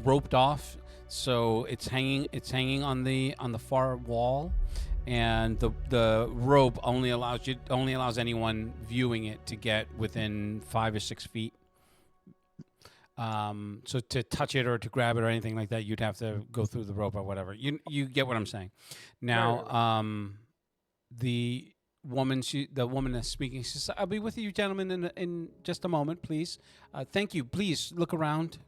roped off, so it's hanging on the far wall, and the rope only allows anyone viewing it to get within 5 or 6 feet. So to touch it or to grab it or anything like that, you'd have to go through the rope or whatever. You get what I'm saying. Now, the woman that's speaking, she says, "I'll be with you, gentlemen, in just a moment, please. Thank you. Please look around."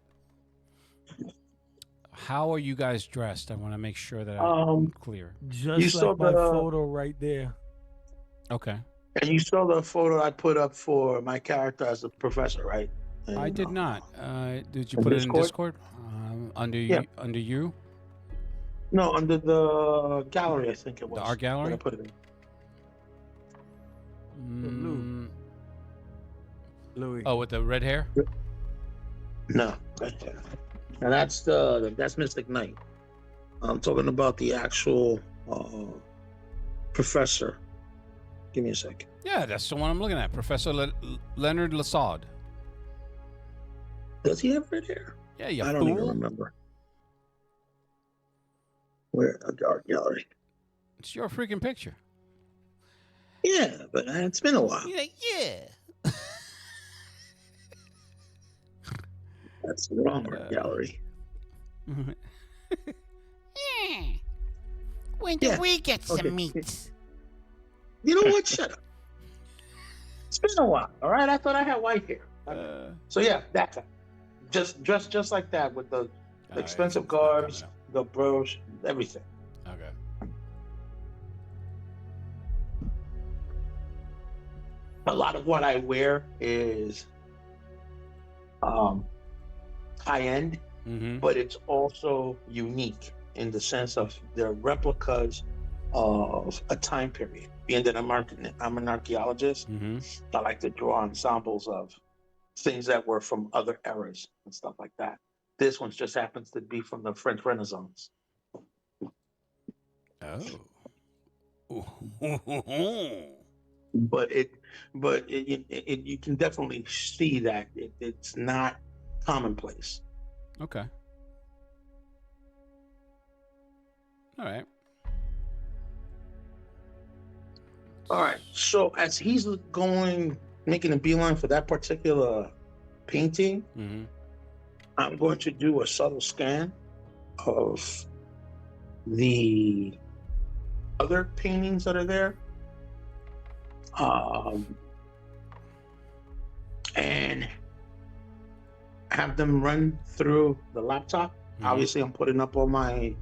How are you guys dressed? I want to make sure that I'm clear. Just saw like my the- photo right there. Okay. And you saw the photo I put up for my character as a professor, right? And, I did not. Did you in put it in Discord? Discord? Under Yeah. under you? No, under the gallery, I think it was. The art gallery? That I put it in. Mm, Louis. oh, with the red hair? No, and that's Mystic Knight. I'm talking about the actual professor. Give me a second. Yeah, that's the one I'm looking at. Professor Leonard Lassard. Does he have red hair? Yeah, you I don't fool. even remember. Where the art gallery? It's your freaking picture. Yeah, but it's been a while. Yeah. That's the wrong art gallery. When do Yeah, we get some okay. meat? You know what? Shut up. It's been a while. All right, I thought I had white hair. So yeah, that guy. Just dressed just like that with the expensive cars, the brooch, everything. Okay. A lot of what I wear is high end, Mm-hmm. but it's also unique in the sense of they're replicas of a time period. Being that I'm an archaeologist, Mm-hmm. I like to draw ensembles of things that were from other eras and stuff like that. This one just happens to be from the French Renaissance. Oh. But you can definitely see that it's not commonplace. Okay. All right. All right. So as he's making a beeline for that particular painting, Mm-hmm. I'm going to do a subtle scan of the other paintings that are there. And have them run through the laptop. Mm-hmm. Obviously, I'm putting up all my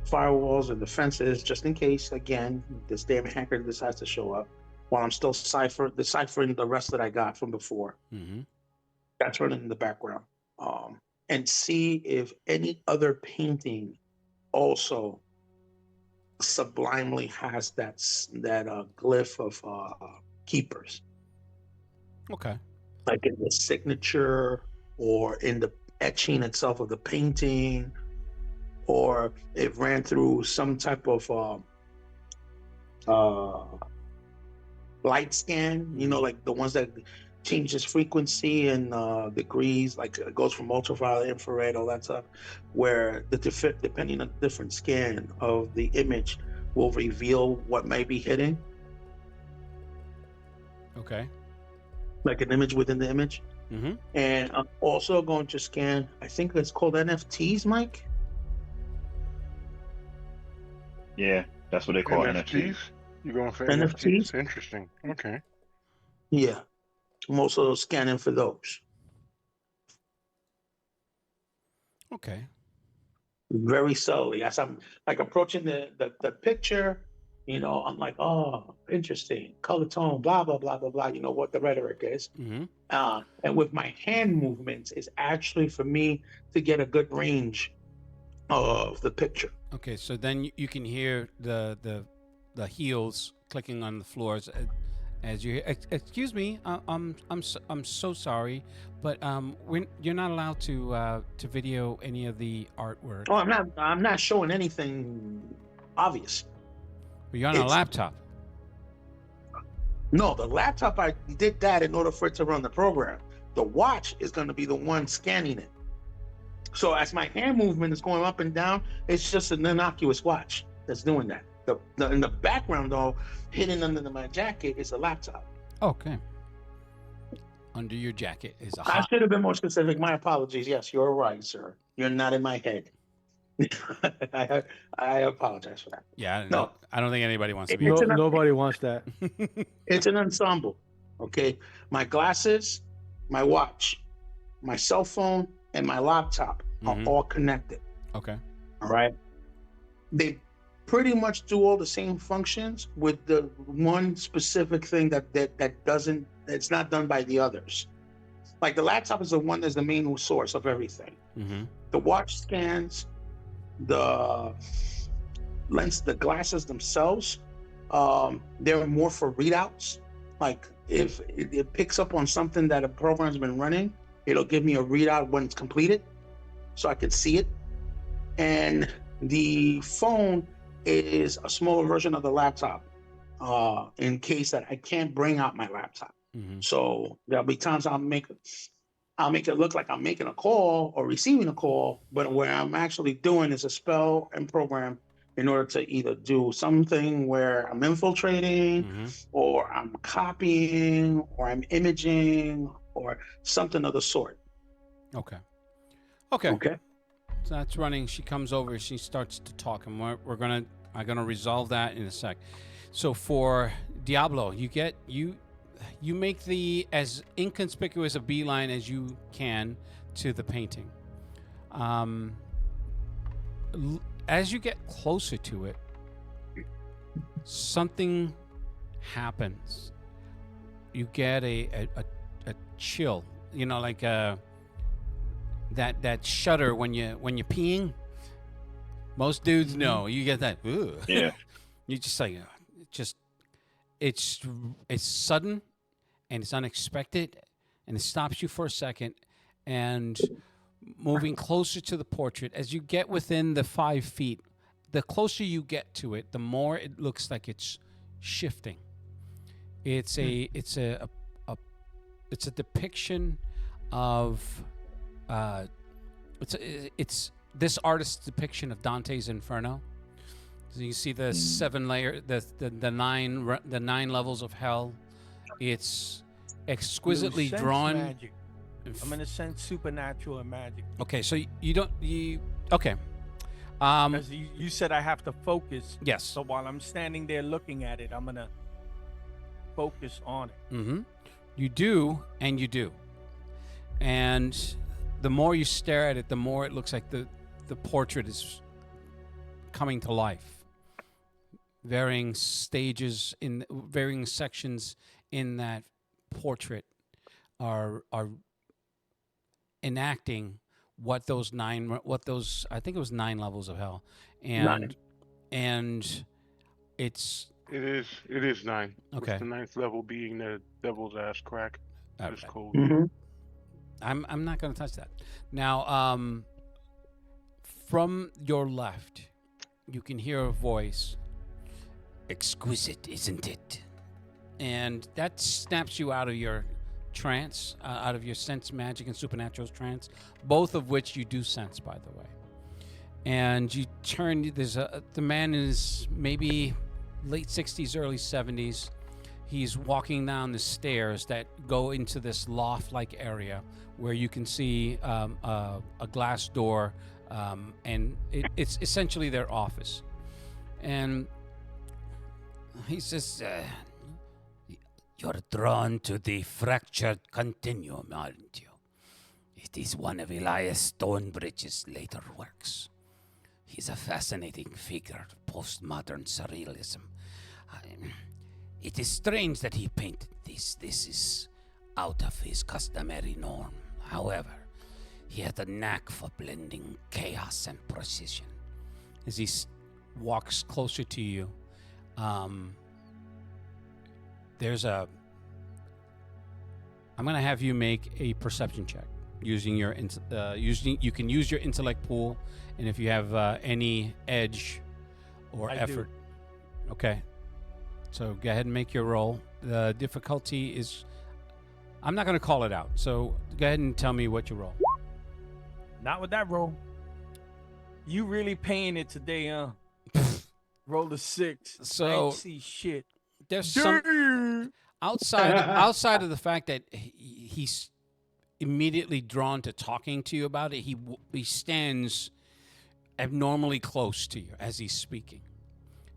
firewalls and defenses just in case, again, this damn hacker decides to show up while I'm still deciphering the rest that I got from before. Mm-hmm. That's running in the background. And see if any other painting also sublimely has that glyph of keepers. Okay. Like in the signature or in the etching itself of the painting, or it ran through some type of light scan, like the ones that changes frequency and degrees, like it goes from ultraviolet, infrared, all that stuff, where depending on the different scan of the image will reveal what may be hidden. Okay. Like an image within the image. Mm-hmm. And I'm also going to scan, I think it's called NFTs, Mike? Yeah, that's what they call NFTs? You going for NFTs? NFTs? Interesting. Okay. Yeah, I'm also scanning for those. Okay. Very subtly. As I'm like approaching the picture, I'm like, oh, interesting, color tone, blah blah blah blah blah. You know what the rhetoric is. Mm-hmm. And with my hand movements is actually for me to get a good range of the picture. Okay, so then you can hear the heels clicking on the floors as you. Excuse me, I'm so sorry, but you're not allowed to video any of the artwork. Oh, I'm not showing anything obvious. You're on a It's- laptop. No, the laptop, I did that in order for it to run the program. The watch is going to be the one scanning it. So as my hand movement is going up and down, it's just an innocuous watch that's doing that. In the background, though, hidden under my jacket is a laptop. Okay. Under your jacket is a I hot. should have been more specific. My apologies. Yes, you're right, sir. You're not in my head. I apologize for that. Yeah, No. I don't think anybody wants to be. It's an- Nobody wants that. It's an ensemble. Okay. My glasses, my watch, my cell phone, and my laptop are Mhm. all connected. Okay. All right. They pretty much do all the same functions with the one specific thing that's not done by the others. Like the laptop is the one that's the main source of everything. Mm-hmm. The watch scans, the lens, the glasses themselves, they're more for readouts. Like if it picks up on something that a program's been running, it'll give me a readout when it's completed, so I can see it. And the phone is a smaller version of the laptop, in case that I can't bring out my laptop. Mm-hmm. So there'll be times I'll make it look like I'm making a call or receiving a call, but what I'm actually doing is a spell and program in order to either do something where I'm infiltrating, Mm-hmm. or I'm copying, or I'm imaging, or something of the sort. Okay. Okay. Okay. So that's running. She comes over. She starts to talk, and I'm gonna resolve that in a sec. So for Diablo, you make the as inconspicuous a beeline as you can to the painting. As you get closer to it, something happens. You get a chill. You know, like that shudder when you're peeing. Most dudes know. You get that. Ugh. Yeah. You just like it's sudden and it's unexpected, and it stops you for a second. And moving closer to the portrait, as you get within the 5 feet, the closer you get to it, the more it looks like it's shifting. It's a depiction of it's this artist's depiction of Dante's Inferno. So you see the 7 layer, the 9 levels of hell. It's exquisitely Sense drawn. Magic. I'm gonna sense supernatural and magic. Okay, so okay. Because you said I have to focus. Yes. So while I'm standing there looking at it, I'm gonna focus on it. Mm-hmm. You do, and you do. And the more you stare at it, the more it looks like the portrait is coming to life. Varying stages in varying sections in that portrait are enacting what those I think it was 9 levels of hell, and It is 9. Okay. With the 9th level being the devil's ass crack. It's Okay. cold. Mm-hmm. I'm not going to touch that. Now, from your left, you can hear a voice. Exquisite, isn't it? And that snaps you out of your trance, out of your sense magic and supernatural trance, both of which you do sense, by the way. And you turn. The man is maybe late 60s, early 70s. He's walking down the stairs that go into this loft-like area where you can see a glass door, and it's essentially their office. And He says, you're drawn to the fractured continuum, aren't you? It is one of Elias Stonebridge's later works. He's a fascinating figure of postmodern surrealism. It is strange that he painted this. This is out of his customary norm. However, he had a knack for blending chaos and precision. As he walks closer to you, there's a. I'm going to have you make a perception check using your you can use your intellect pool, and if you have any edge or I effort, okay. So go ahead and make your roll. The difficulty is, I'm not going to call it out. So go ahead and tell me what you roll. Not with that roll. You really paying it today, huh? Roll a 6. So I ain't see shit. There's some outside of the fact that he's immediately drawn to talking to you about it. He stands abnormally close to you as he's speaking.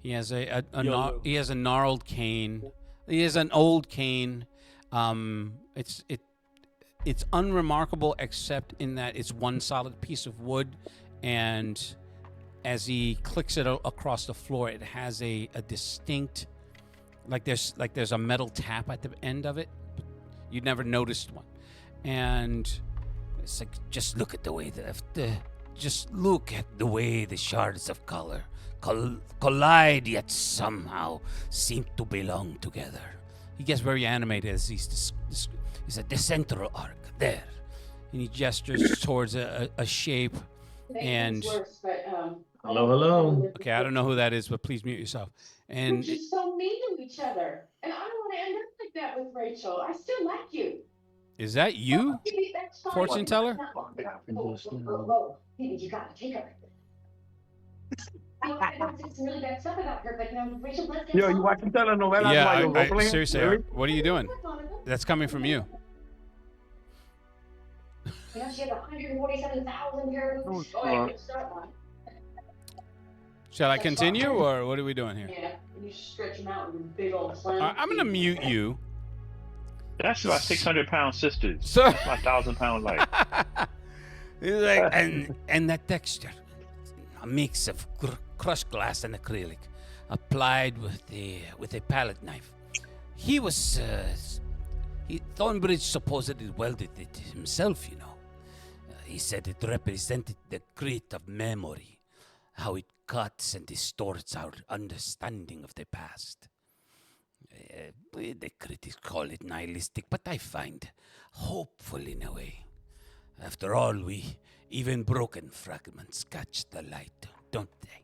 He has he has a gnarled cane. He has an old cane. It's unremarkable except in that it's one solid piece of wood, and as he clicks it across the floor, it has a distinct, like there's a metal tap at the end of it. You'd never noticed one, and it's like, just look at the way just look at the way the shards of color collide, yet somehow seem to belong together. He gets very animated as he said, the central arc there, and he gestures towards a shape. And hello. Okay, I don't know who that is, but please mute yourself. And we're just so mean to each other, and I don't want to end up like that with Rachel. I still like you. Is that you, That's fine. fortune teller? Whoa. You gotta take her. I know it's some really bad stuff about her, but Rachel does get Yo, you watching telenovelas Yeah, while you're role-playing? seriously, Really? what are you doing? That's coming from you. You know, she has 147,000 pair of boots. Oh, yeah, start one. Shall I continue, or what are we doing here? Yeah, you stretch them out with big old slam. I'm gonna mute you. That's my 600-pound sisters. So That's my 1,000-pound life. He's like, and that texture, a mix of crushed glass and acrylic, applied with a palette knife. He was Thornbridge supposedly welded it himself, you know. He said it represented the grit of memory, how it cuts and distorts our understanding of the past. The critics call it nihilistic, but I find hopeful in a way. After all, even broken fragments catch the light, don't they?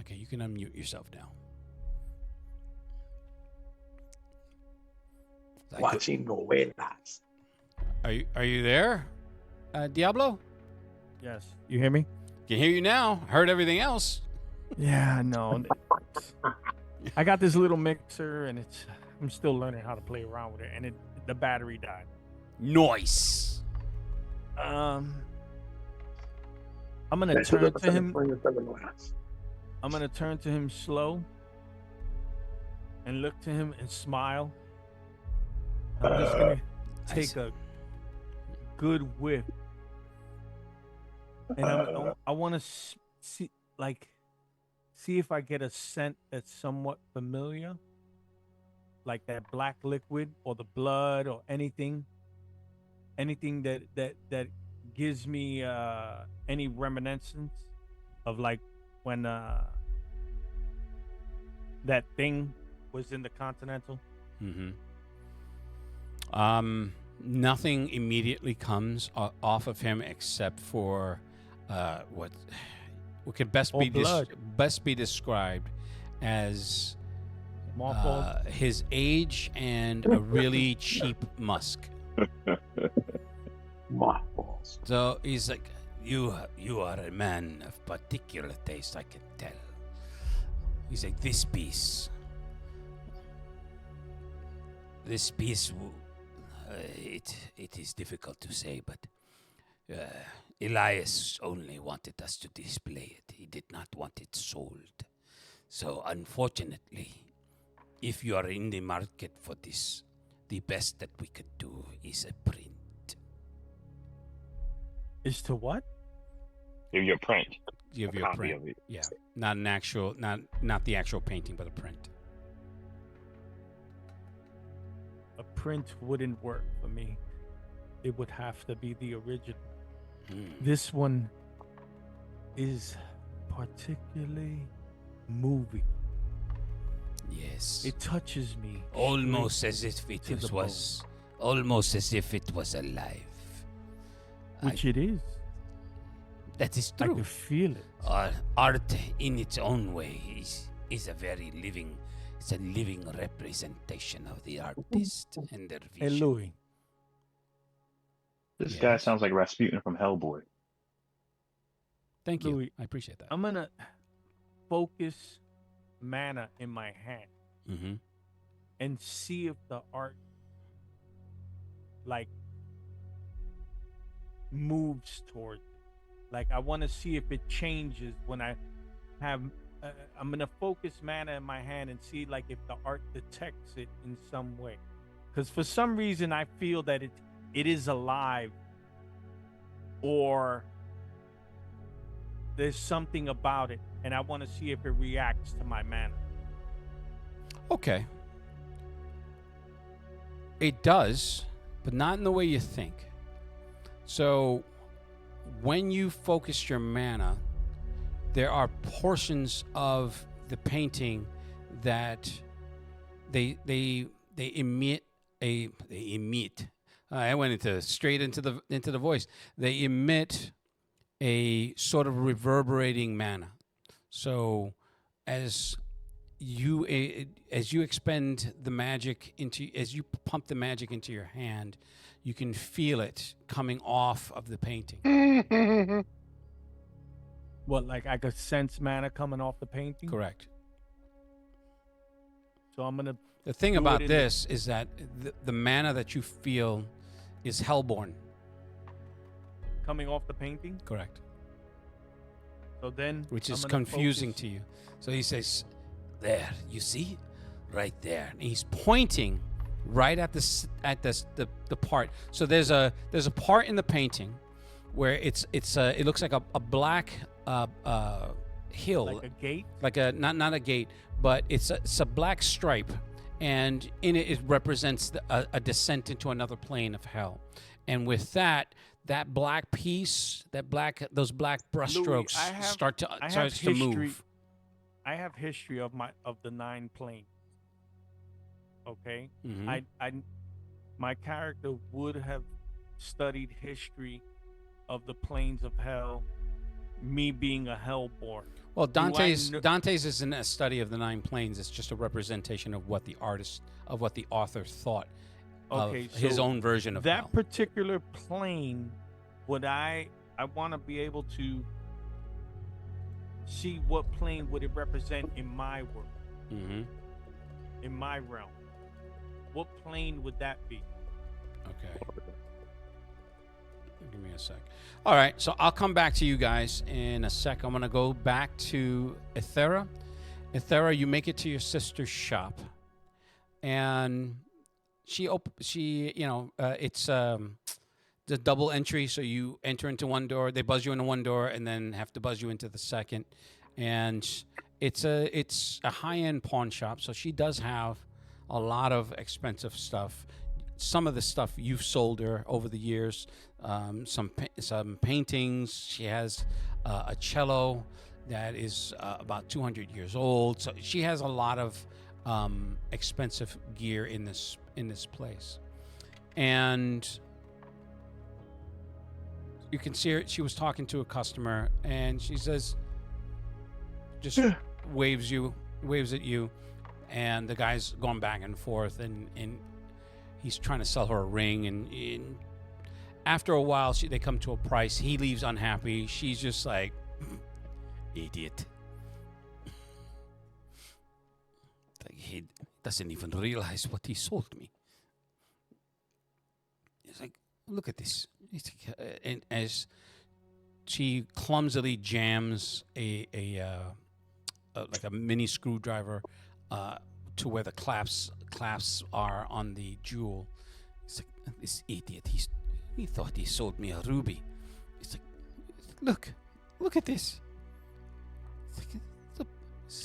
Okay, you can unmute yourself now. Watching novelas. Are you there, Diablo? Yes. You hear me? Can hear you now. Heard everything else. Yeah, no. I got this little mixer, and I'm still learning how to play around with it, and the battery died. Nice. I'm gonna turn to him. I'm gonna turn to him slow and look to him and smile. I'm just gonna take a good whiff, and I want to see if I get a scent that's somewhat familiar, like that black liquid or the blood or anything that gives me any reminiscence of like when that thing was in the Continental. Mm-hmm. Nothing immediately comes off of him except for what could best be described as his age and a really cheap musk. Mothballs. So he's like, you are a man of particular taste, I can tell. He's like, this piece, it is difficult to say, but Elias only wanted us to display it. He did not want it sold. So unfortunately, if you are in the market for this, the best that we could do is a print. Is to what? Give you a print. Give A you a copy print. of it. Yeah, not an actual, not the actual painting, but a print. A print wouldn't work for me. It would have to be the original. This one is particularly moving. Yes. It touches me Almost straight as if it to the was, almost as if it was alive. which it is. That is I true. can feel it. Art in its own way is a very living, it's a living representation of the artist and their Hey, vision. Louis, This guy sounds like Rasputin from Hellboy. Thank you. Louis, I appreciate that. I'm gonna focus mana in my hand Mm-hmm. and see if the art like moves towards it. Like I want to see if it changes when I have. I'm gonna focus mana in my hand and see like if the art detects it in some way, because for some reason I feel that it is alive, or there's something about it, and I want to see if it reacts to my mana. Okay. It does, but not in the way you think. So, when you focus your mana, there are portions of the painting that they emit a they emit. I went straight into the voice. They emit a sort of reverberating mana. So, as you expend the magic as you pump the magic into your hand, you can feel it coming off of the painting. What, like I could sense mana coming off the painting? Correct. So I'm gonna. The thing do about it in this is that the mana that you feel is hellborn. coming off the painting. Correct. So then, Which I'm is gonna confusing focus- to you. So he says, There, you see? Right there. and he's pointing right at the part. So there's a part in the painting where it looks like a black hill, like a gate. like a not a gate, but it's a black stripe, and in it represents a descent into another plane of hell. And with that black piece, those black brushstrokes I have starts to history. move. I have history of the 9 planes. Okay, Mhm. my character would have studied history of the planes of hell. Me being a hellborn. Well, Do I Dante's isn't a study of the 9 planes. It's just a representation of what the author thought Okay, of his so own version of that hell. particular plane. Would I want to be able to see what plane would it represent in my world, Mm-hmm. in my realm? What plane would that be? Okay. Give me a sec. All right, so I'll come back to you guys in a sec. I'm going to go back to Ethera. Ethera, you make it to your sister's shop, and it's the double entry. So you enter into one door, they buzz you into one door, and then have to buzz you into the second. And it's a high-end pawn shop, so she does have a lot of expensive stuff. Some of the stuff you've sold her over the years, some paintings. She has a cello that is about 200 years old. So she has a lot of expensive gear in this place, and you can see her. She was talking to a customer, and she says, just waves at you, and the guy's going back and forth, and he's trying to sell her a ring, and after a while, they come to a price. He leaves unhappy. She's just like, idiot. Like, he doesn't even realize what he sold me. It's like, look at this. And as she clumsily jams like a mini screwdriver to where the clasps are on the jewel. It's like, this idiot, he thought he sold me a ruby. It's like, look at this.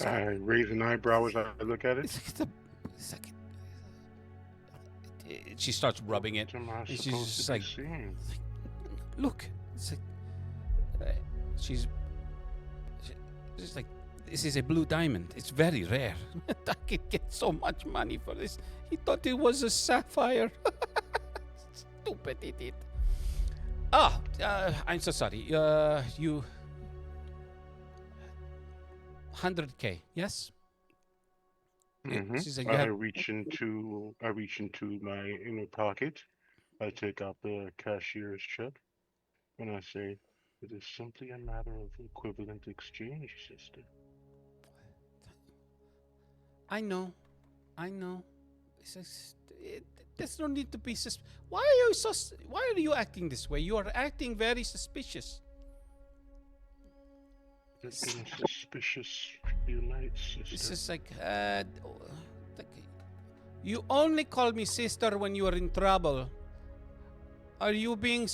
I raise an eyebrow as I look at it. She starts rubbing it. What am I She's supposed just to be like, seeing? look. It's like, she's like, this is a blue diamond. It's very rare. I could get so much money for this. He thought it was a sapphire. Stupid idiot. I'm so sorry. You 100K, yes? She's like, I reach into my inner pocket. I take out the cashier's check, and I say, "It is simply a matter of equivalent exchange, sister." I know. There's no need to be Why are you acting this way? You are acting very suspicious. It's been a suspicious few nights, sister. It's just like, you only call me sister when you are in trouble. Are you being?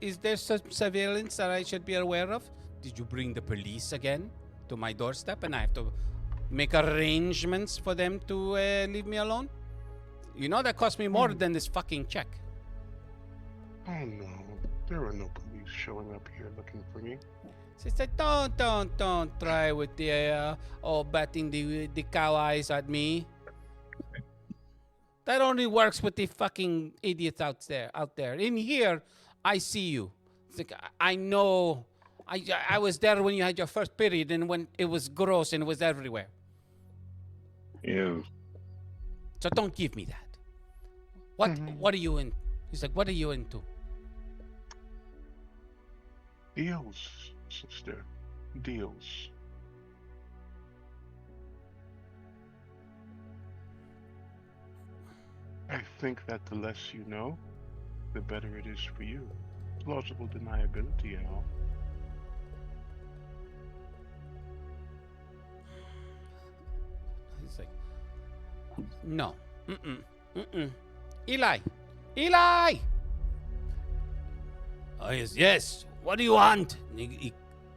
Is there some surveillance that I should be aware of? Did you bring the police again to my doorstep, and I have to make arrangements for them to leave me alone? You know that cost me more than this fucking check. Oh no, there are no police showing up here looking for me. She said, don't try with the batting the cow eyes at me. That only works with the fucking idiots out there. In here, I see you. It's like, I know. I was there when you had your first period, and when it was gross and it was everywhere. Ew. So don't give me that. What are you in? He's like, what are you into? Deals, sister. Deals. I think that the less you know, the better it is for you. Plausible deniability and all. He's like, no. Eli! Oh, yes. What do you want?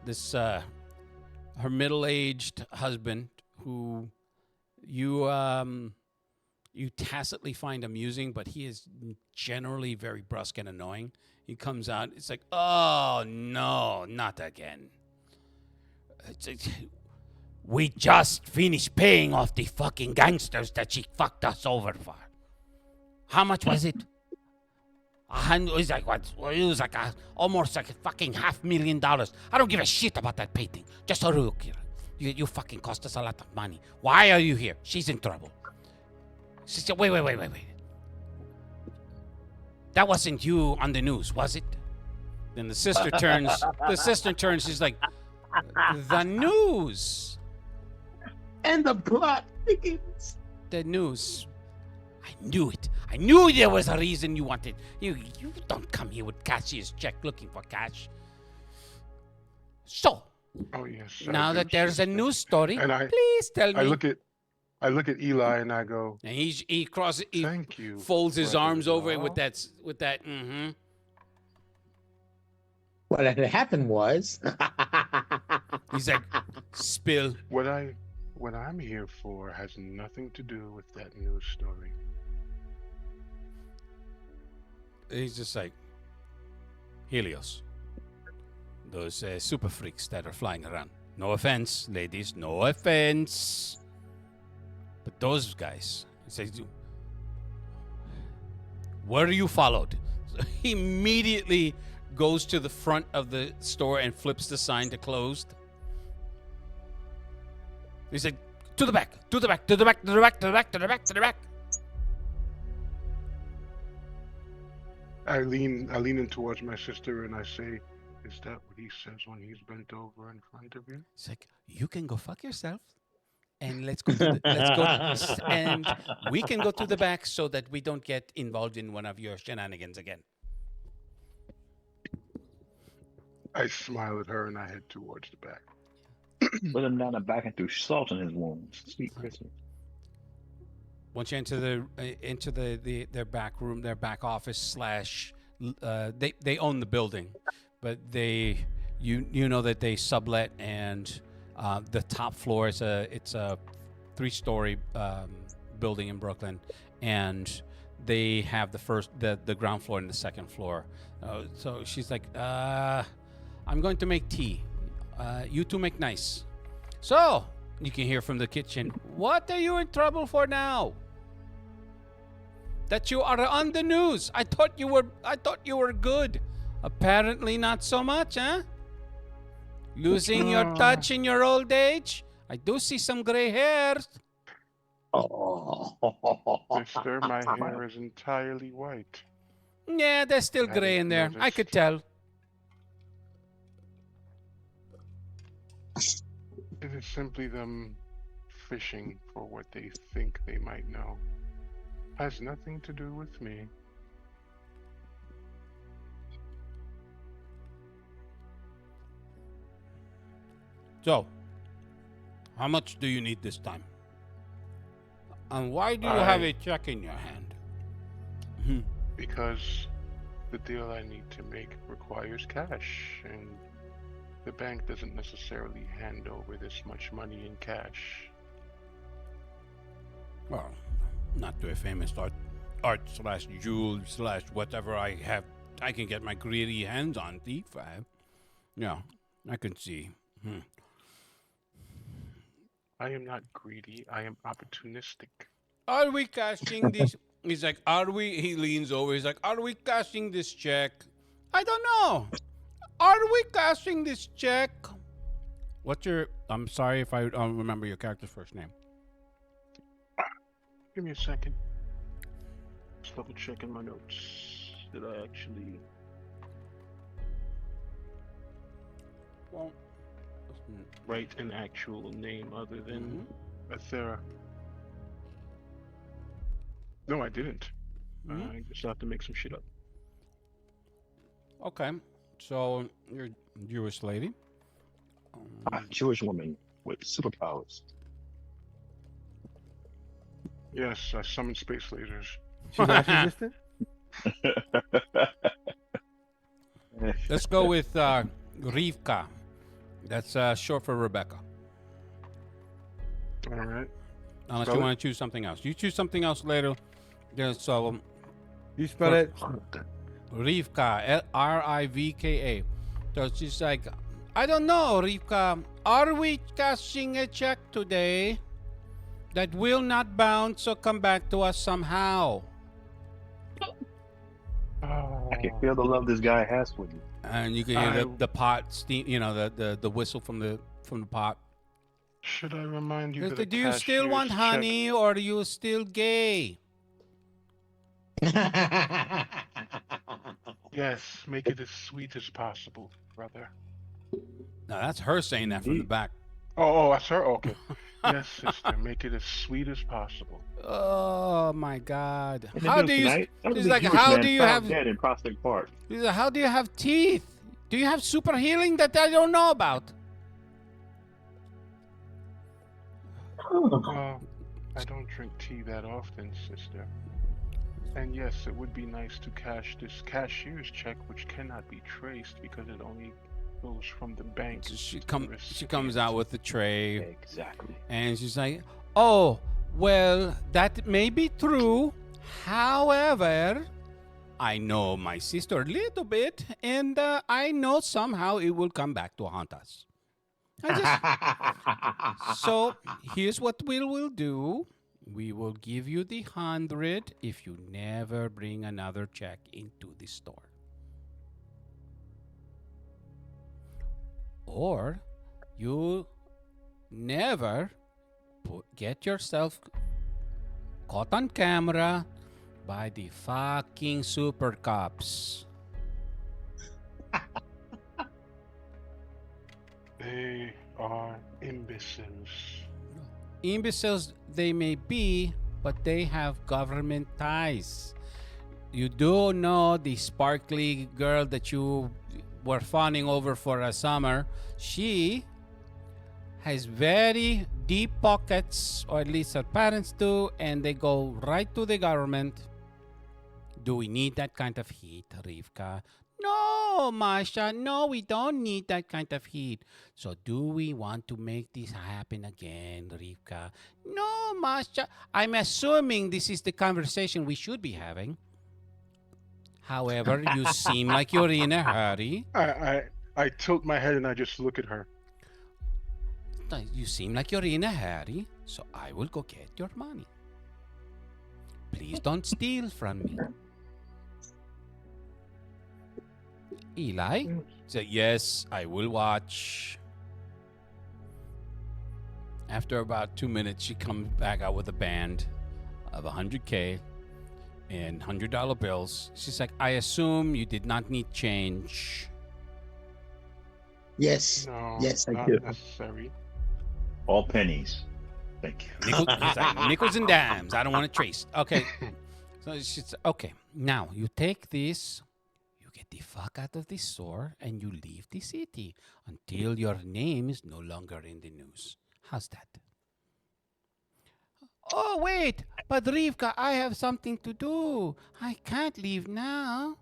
This, her middle-aged husband, who you tacitly find amusing, but he is generally very brusque and annoying. He comes out. It's like, oh, no, not again. We just finished paying off the fucking gangsters that she fucked us over for. How much was it? It was like what? It was like almost like fucking $500,000. I don't give a shit about that painting. Just a look here. You fucking cost us a lot of money. Why are you here? She's in trouble. She said, wait. That wasn't you on the news, was it? Then the sister turns. She's like, the news. And the plot thickens. The news. I knew it. I knew there was a reason you wanted. You don't come here with cashier's check looking for cash. So. Oh yes. Now that there's a news story, and please tell me. I look at Eli and I go. And he crosses. Thank you. Folds his arms over with that. What had happened was. He's like, spill. What I'm here for has nothing to do with that news story. He's just like, Helios. Those super freaks that are flying around. No offense, ladies. No offense. But those guys, he says, where are you followed? So he immediately goes to the front of the store and flips the sign to closed. He said, to the back. I lean in towards my sister and I say, is that what he says when he's bent over in front of you? It's like, you can go fuck yourself. And and we can go to the back so that we don't get involved in one of your shenanigans again. I smile at her and I head towards the back. Put him down the back and threw salt in his wounds. Sweet Christmas. Once you enter their back room, their back office slash, they own the building, but you know that they sublet, and the top floor is it's a 3-story building in Brooklyn, and they have the ground floor and the second floor. So she's like, I'm going to make tea. You two make nice. So you can hear from the kitchen, what are you in trouble for now? That you are on the news. I thought you were good. Apparently not so much, huh? Losing your touch in your old age? I do see some gray hairs. Oh. Mister, my hair is entirely white. Yeah, there's still I gray in there. didn't I could tell. It is simply them fishing for what they think they might know. Has nothing to do with me. So, how much do you need this time? And why do you have a check in your hand? Because the deal I need to make requires cash, and the bank doesn't necessarily hand over this much money in cash. Well, not to a famous art slash jewel slash whatever I can get my greedy hands on thief. Yeah, I can see. I am not greedy, I am opportunistic. Are we cashing this? He's like, are we? He leans over. He's like, are we cashing this check? I don't know. Are we cashing this check? What's your? I'm sorry if I don't remember your character's first name. Give me a second. Just double checking my notes. Did I actually? Well, write an actual name other than Athera? No, I didn't. I just have to make some shit up. Okay, so you're a Jewish lady. A Jewish woman with superpowers. Yes, I summon space lasers. She's lash resistant? Let's go with Rivka. That's short for Rebecca. All right. Unless Spell you it? want to choose something else. You choose something else later. Yeah, so You spell it. Rivka, Rivka. So she's like, I don't know, Rivka. Are we cashing a check today that will not bounce or come back to us somehow? I can feel the love this guy has for you. And you can hear the pot steam, the whistle from the pot. Should I remind you that a Do you still want cashier's check- honey, or are you still gay? Yes, make it as sweet as possible, brother. No, that's her saying that from the back. Oh, that's her? Okay. Yes, sister, make it as sweet as possible. Oh my God! In the How news do you? tonight, He's like, how do you have? dead in Prospect Park? He's like, how do you have teeth? Do you have super healing that I don't know about? Well, I don't drink tea that often, sister. And yes, it would be nice to cash this cashier's check, which cannot be traced because it only goes from the bank. She to the comes out recipient. with the tray, Exactly. and she's like, "Oh, well, that may be true. However, I know my sister a little bit, and I know somehow it will come back to haunt us. So here's what we will do. We will give you the 100 if you never bring another check into the store. Or you never get yourself caught on camera by the fucking super cops. They are imbeciles. Imbeciles they may be, but they have government ties. You do know the sparkly girl that you were fawning over for a summer, she has very deep pockets, or at least her parents do, and they go right to the government. Do we need that kind of heat, Rivka? No, Masha, no, we don't need that kind of heat. So do we want to make this happen again, Rivka? No, Masha. I'm assuming this is the conversation we should be having. However, you seem like you're in a hurry. I tilt my head and I just look at her. You seem like you're in a hurry, so I will go get your money. Please don't steal from me. Eli said, yes, I will watch. After about 2 minutes, she comes back out with a band of $100K and $100 bills. She's like, I assume you did not need change. Yes. No, Yes, I not do. necessary. All pennies. Thank you. He's like, nickels and dimes. I don't want to trace. Okay. So she's okay. Now you take this, you get the fuck out of this store, and you leave the city until your name is no longer in the news. How's that? Oh, wait, but Rivka, I have something to do. I can't leave now.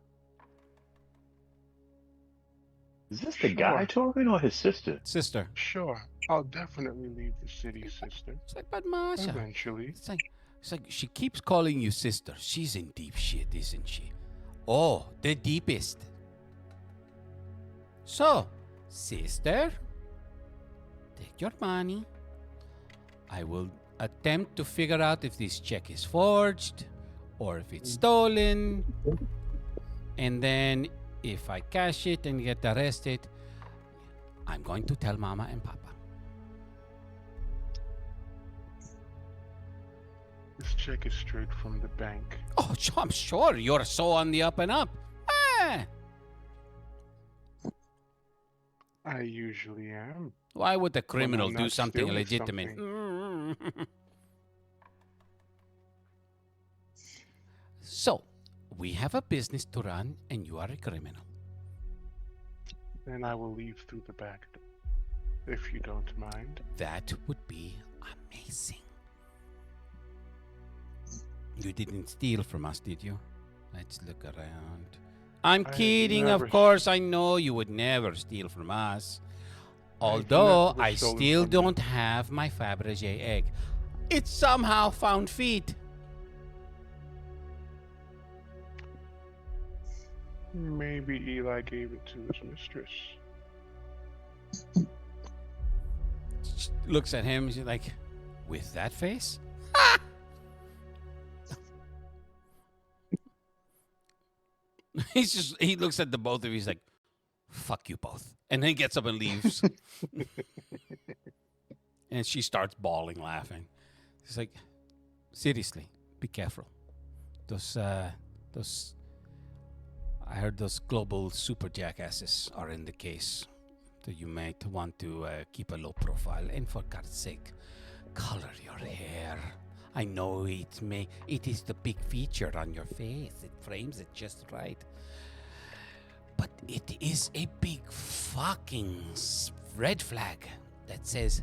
Is this the guy talking or his sister? Sister. Sure, I'll definitely leave the city, sister. It's like, but Masha. Eventually. It's like she keeps calling you sister. She's in deep shit, isn't she? Oh, the deepest. So, sister, take your money. I will attempt to figure out if this check is forged or if it's stolen. And then if I cash it and get arrested, I'm going to tell Mama and Papa. This check is straight from the bank. Oh, I'm sure you're so on the up and up. Ah. I usually am. Why would the criminal I'm do not something stealing legitimate? So, we have a business to run, and you are a criminal. Then I will leave through the back door, if you don't mind. That would be amazing. You didn't steal from us, did you? Let's look around. I'm kidding, of course. I know you would never steal from us. Although I still don't have my Fabergé egg. It somehow found feet. Maybe Eli gave it to his mistress. She looks at him. She's like, with that face? He looks at the both of you. He's like, fuck you both. And then gets up and leaves. And she starts bawling, laughing. She's like, seriously, be careful. Those, I heard those global super jackasses are in the case. So you might want to keep a low profile. And for God's sake, color your hair. I know it is the big feature on your face. It frames it just right. But it is a big fucking red flag that says,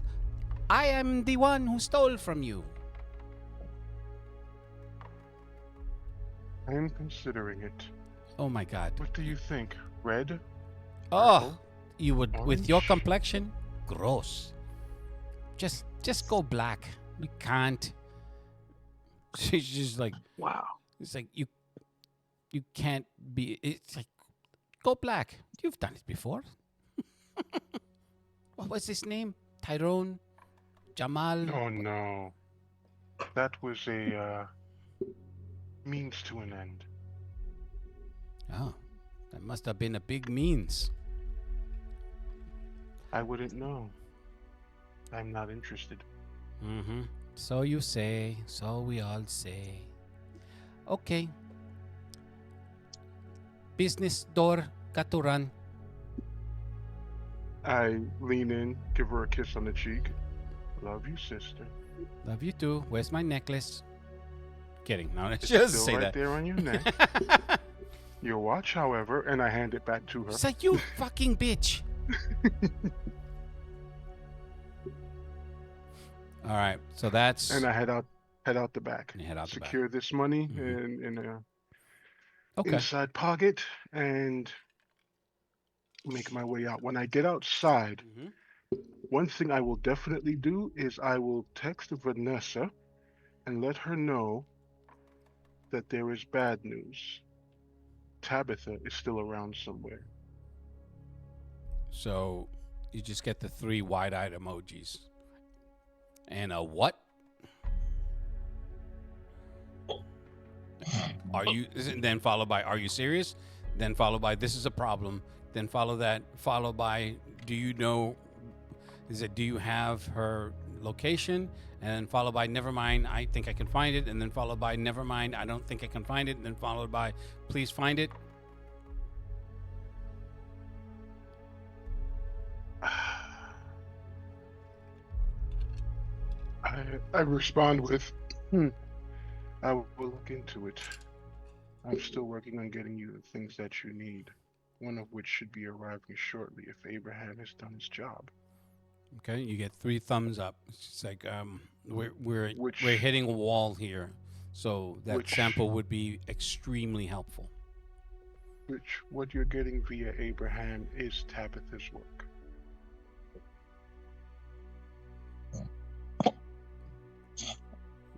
I am the one who stole from you. I am considering it. Oh my God. What do you think? Red? Oh, Purple? you would, Orange? with your complexion, gross. Just go black. We can't. She's just like, wow. It's like you can't be. It's like, go black. You've done it before. What was his name? Tyrone? Jamal? Oh no. That was a means to an end. Oh, that must have been a big means. I wouldn't know. I'm not interested. Mm-hmm. So you say, so we all say. Okay. Business door, got to run. I lean in, give her a kiss on the cheek. Love you, sister. Love you too. Where's my necklace? Kidding. No, It's just still say right that. there on your neck. Your watch, however, and I hand it back to her. It's like, you fucking bitch. All right, so that's. And I head out the back. You head out the back. Secure this money Mhm. in a Okay. inside pocket and make my way out. When I get outside, Mhm. one thing I will definitely do is I will text Vanessa and let her know that there is bad news. Tabitha is still around somewhere. So you just get the 3 wide-eyed emojis. And a what? Are you? Then followed by, are you serious? Then followed by, this is a problem. Then followed by, do you know? Do you have her location? And then followed by, never mind, I think I can find it. And then followed by, never mind, I don't think I can find it. And then followed by, please find it. I respond with, I will look into it. I'm still working on getting you the things that you need, one of which should be arriving shortly if Abraham has done his job. Okay, you get 3 thumbs up. It's like we're Which- hitting a wall here, so that which- sample would be extremely helpful. Which, what you're getting via Abraham is Tabitha's work.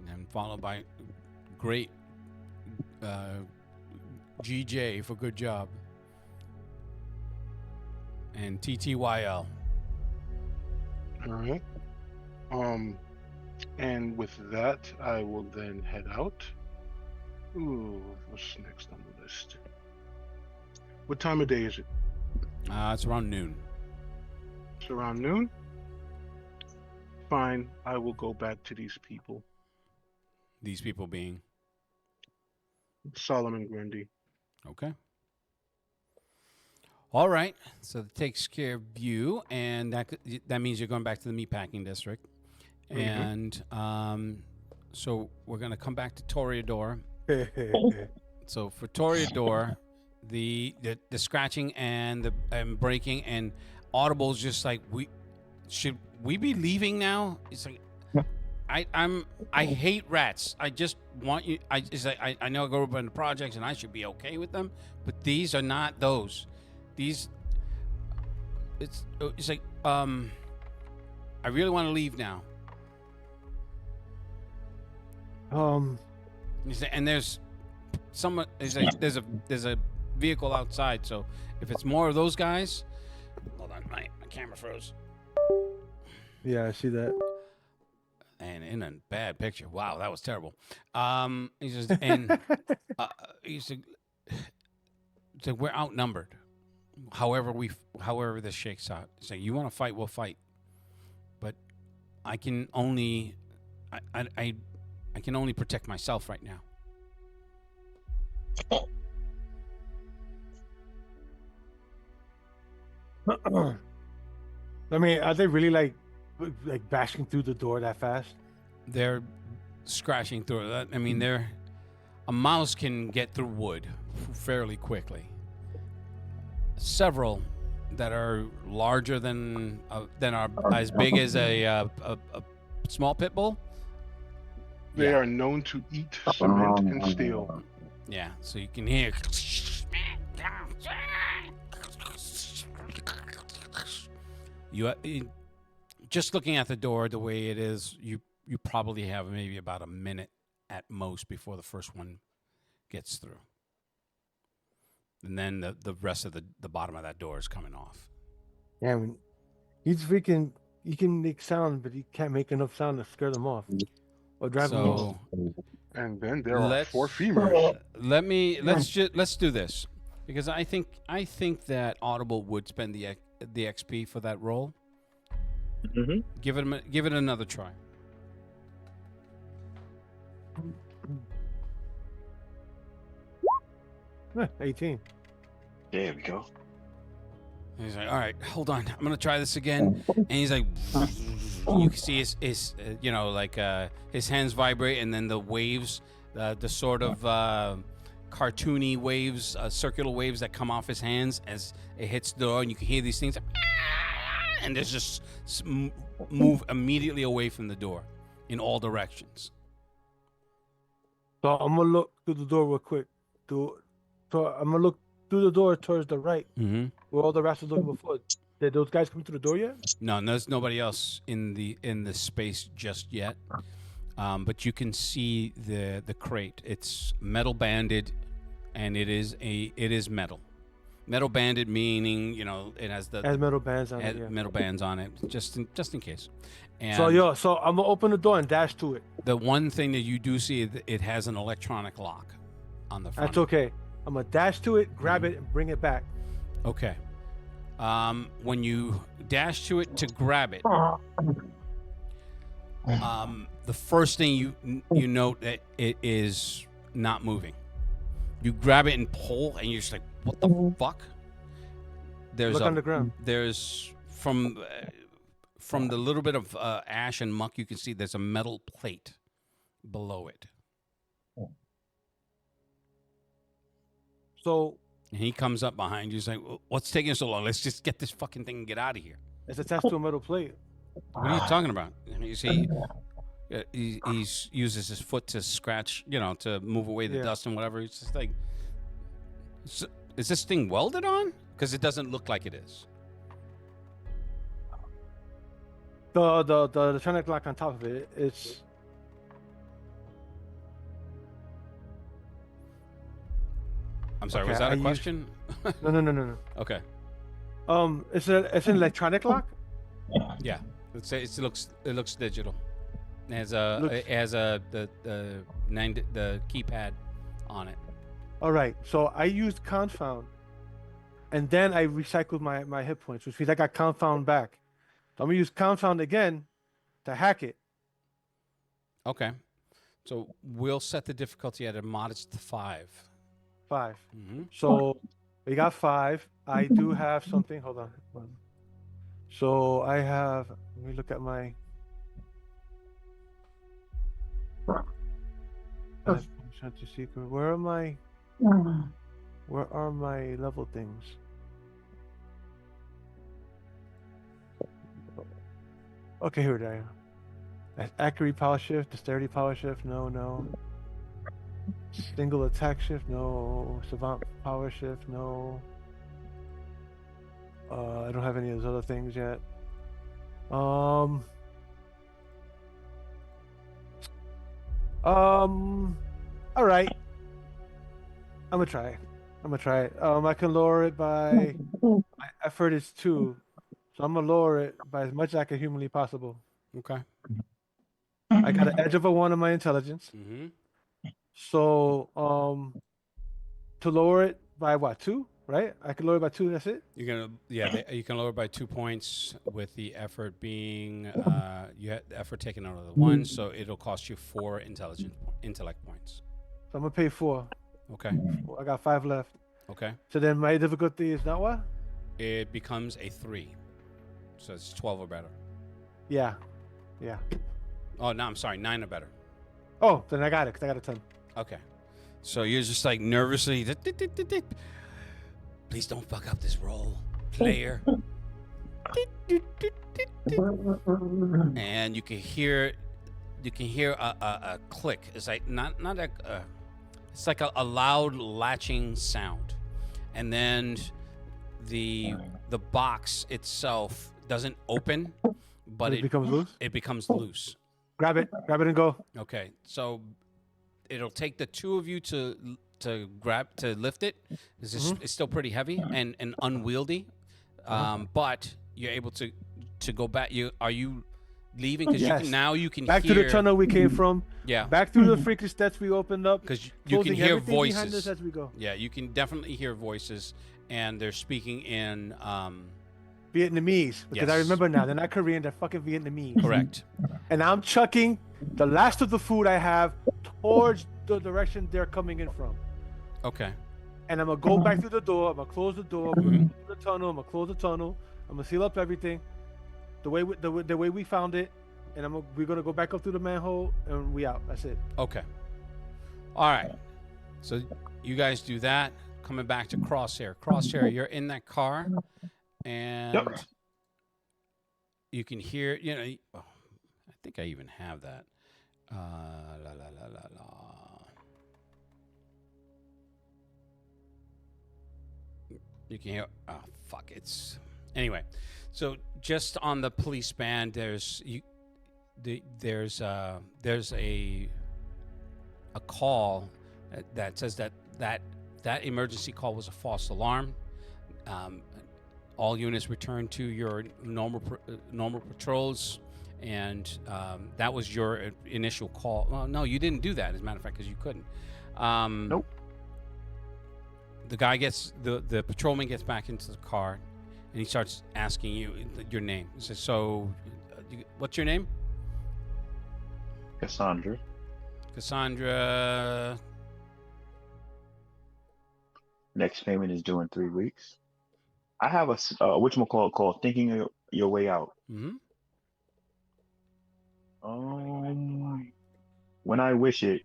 And followed by, great, GJ for good job, and TTYL. All right. And with that, I will then head out. Ooh, what's next on the list? What time of day is it? It's around noon. It's around noon. Fine, I will go back to these people. These people being Solomon Grundy. okay. All right, so that takes care of you, and that means you're going back to the meatpacking district, and so we're going to come back to Toreador. So for Toreador, the scratching and the breaking and Audible's just like, should we be leaving now? It's like, I hate rats. I just want you. I know I go up into projects and I should be okay with them, but these are not those. These, it's like, I really want to leave now. And there's someone. There's a vehicle outside. So if it's more of those guys, hold on, my camera froze. Yeah, I see that. And in a bad picture. Wow, that was terrible. He says, and he said, we're outnumbered. However this shakes out. He's like, you want to fight, we'll fight. But I can only, I can only protect myself right now. I mean, are they really like bashing through the door that fast? They're scratching through it. I mean, a mouse can get through wood fairly quickly. Several that are larger than are as big as a small pit bull. They are known to eat cement and steel. Yeah, so you can hear. Just looking at the door the way it is, you probably have maybe about a minute at most before the first one gets through. And then the rest of the bottom of that door is coming off. Yeah, I mean, he can make sound, but he can't make enough sound to scare them off or drive them off. And then there are 4 femurs. Let's do this, because I think that Audible would spend the XP for that role. Mm-hmm. Give it another try. Huh, 18. There we go. And he's like, all right, hold on, I'm gonna try this again. And he's like, you can see his his hands vibrate, and then the waves, the sort of cartoony waves, circular waves that come off his hands as it hits the door, and you can hear these things, and there's just move immediately away from the door in all directions. So I'm gonna look through the door real quick. So I'm gonna look through the door towards the right, where all the rats was looking before. Did those guys come through the door yet? No, there's nobody else in the space just yet. But you can see the crate. It's metal banded, and it is metal. Metal banded meaning it has metal bands on it. Yeah. Metal bands on it, just in case. And so I'm gonna open the door and dash to it. the one thing that you do see, it has an electronic lock on the front. That's okay. I'm gonna dash to it, grab it, and bring it back. Okay. When you dash to it to grab it, the first thing you note that it is not moving. You grab it and pull, and you're just like, "What the fuck?" Look on the ground. There's from the little bit of ash and muck you can see. There's a metal plate below it. So. And he comes up behind you. He's like, "What's taking so long? Let's just get this fucking thing and get out of here." It's attached to a metal plate. What are you talking about? You see, he uses his foot to scratch, to move away the dust and whatever. It's just like, is this thing welded on? Because it doesn't look like it is. The electronic lock on top of it. It's. I'm sorry. Was that a question? No. Okay. It's an electronic lock. Yeah, it looks digital. It has the keypad on it. All right. So I used confound, and then I recycled my hit points, which means I got confound back. So I'm gonna use confound again to hack it. Okay. So we'll set the difficulty at a modest 5. 5. Mm-hmm. So we got 5. I do have something. Hold on. So I have. Let me look at my. I'm trying to see. Where are my level things? Okay, here they are. Accuracy power shift, dexterity power shift. No. Single attack shift, no. Savant power shift, no. I don't have any of those other things yet. All right. I'm gonna try it. I can lower it by my effort is 2, so I'm gonna lower it by as much as I can humanly possible. Okay. I got an edge of a 1 on my intelligence. Mm-hmm. So, to lower it by what, 2, right? I can lower it by 2. That's it. You can lower it by 2 points with the effort being you had the effort taken out of the 1, so it'll cost you 4 intellect points. So I'm gonna pay 4. Okay. I got 5 left. Okay. So then my difficulty is not what? It becomes a 3, so it's 12 or better. Yeah. Oh no, I'm sorry, 9 or better. Oh, then I got it. 'Cause I got a 10. Okay. So you're just like nervously. Please don't fuck up this roll, player. And you can hear a click. It's like it's like a loud latching sound, and then the box itself doesn't open, but it becomes loose. It becomes loose. Grab it and go. Okay, so it'll take the 2 of you to lift it. It's still pretty heavy and unwieldy, but you're able to go back. Are you leaving? Because you can back hear, to the tunnel we came from. Yeah, back through the freaky steps we opened up. Because you can hear voices behind us as we go. Yeah, you can definitely hear voices, and they're speaking in Vietnamese. Because I remember now, they're not Korean, they're fucking Vietnamese. Correct. And I'm chucking the last of the food I have towards the direction they're coming in from. Okay. And I'm gonna go back through the door. I'm gonna close the door. I'm gonna close the tunnel. I'm gonna close the tunnel. I'm gonna seal up everything, the way we found it, and we're gonna go back up through the manhole, and we out. That's it. Okay. All right. So you guys do that. Coming back to Crosshair. Crosshair, you're in that car, and you can hear. You know, oh, I think I even have that. La la la la la. You can hear. Oh fuck! It's anyway. So just on the police band, there's a call that says that emergency call was a false alarm. All units return to your normal patrols, and that was your initial call. Well, no, you didn't do that, as a matter of fact, because you couldn't. Nope. The guy the patrolman gets back into the car, and he starts asking you your name. He says, "So, what's your name?" Cassandra. Cassandra. Next payment is due in 3 weeks. I have a whatchamacallit called Thinking Your Way Out. Mm-hmm. When I wish it,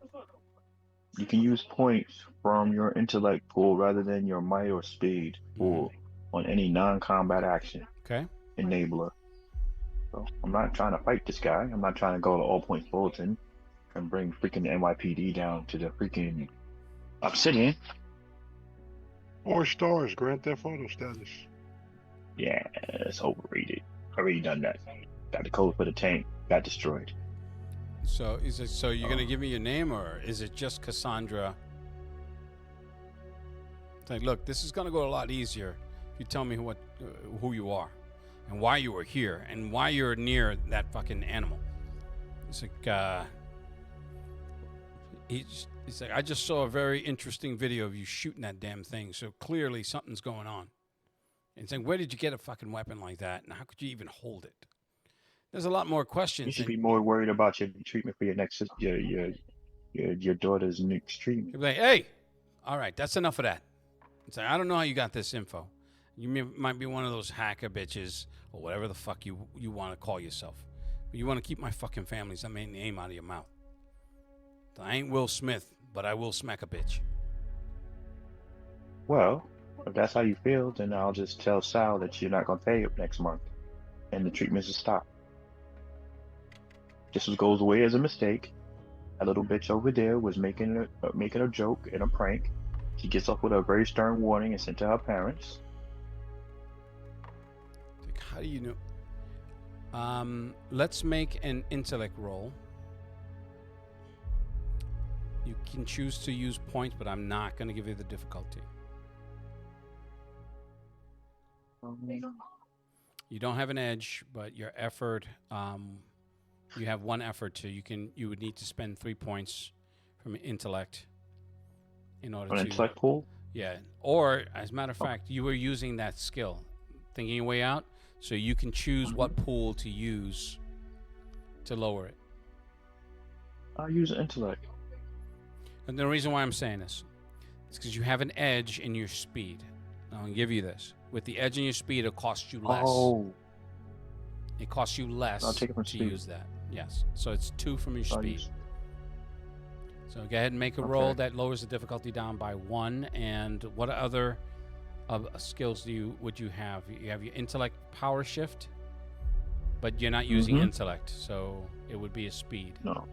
you can use points from your intellect pool rather than your might or speed pool on any non-combat action. Okay. Enabler. So I'm not trying to fight this guy. I'm not trying to go to All Points Bulletin and bring freaking NYPD down to the freaking Obsidian. 4 stars, Grand Theft Auto status. Yeah, it's overrated. Already done that. Got the code for the tank. Got destroyed. So you're gonna give me your name, or is it just Cassandra? It's like, look, this is gonna go a lot easier if you tell me who you are, and why you were here, and why you're near that fucking animal. It's like, he's like, I just saw a very interesting video of you shooting that damn thing. So clearly something's going on. And saying, where did you get a fucking weapon like that, and how could you even hold it? There's a lot more questions. You should be more worried about your treatment for your daughter's next treatment. You'd be like, hey, all right, that's enough of that. It's like, I don't know how you got this info. You might be one of those hacker bitches or whatever the fuck you want to call yourself. But you want to keep my fucking family's name out of your mouth. I ain't Will Smith, but I will smack a bitch. Well, if that's how you feel, then I'll just tell Sal that you're not going to pay it next month, and the treatments will stop. This goes away as a mistake. That little bitch over there was making a joke and a prank. She gets off with a very stern warning and sent to her parents. Like, how do you know? Let's make an intellect roll. You can choose to use points, but I'm not going to give you the difficulty. You don't have an edge, but your effort, you have one effort to. You would need to spend 3 points from intellect in order to. An intellect pool? Yeah. Or, as a matter of fact, you were using that skill, thinking your way out, so you can choose what pool to use to lower it. I'll use intellect. And the reason why I'm saying this is because you have an edge in your speed. I'll give you this. With the edge in your speed, it costs you less. Oh. It costs you less I'll take it from to speed. use that. Yes. So it's 2 from your speed. So go ahead and make a roll that lowers the difficulty down by 1. And what other skills would you have? You have your intellect power shift, but you're not using intellect, so it would be a speed. No.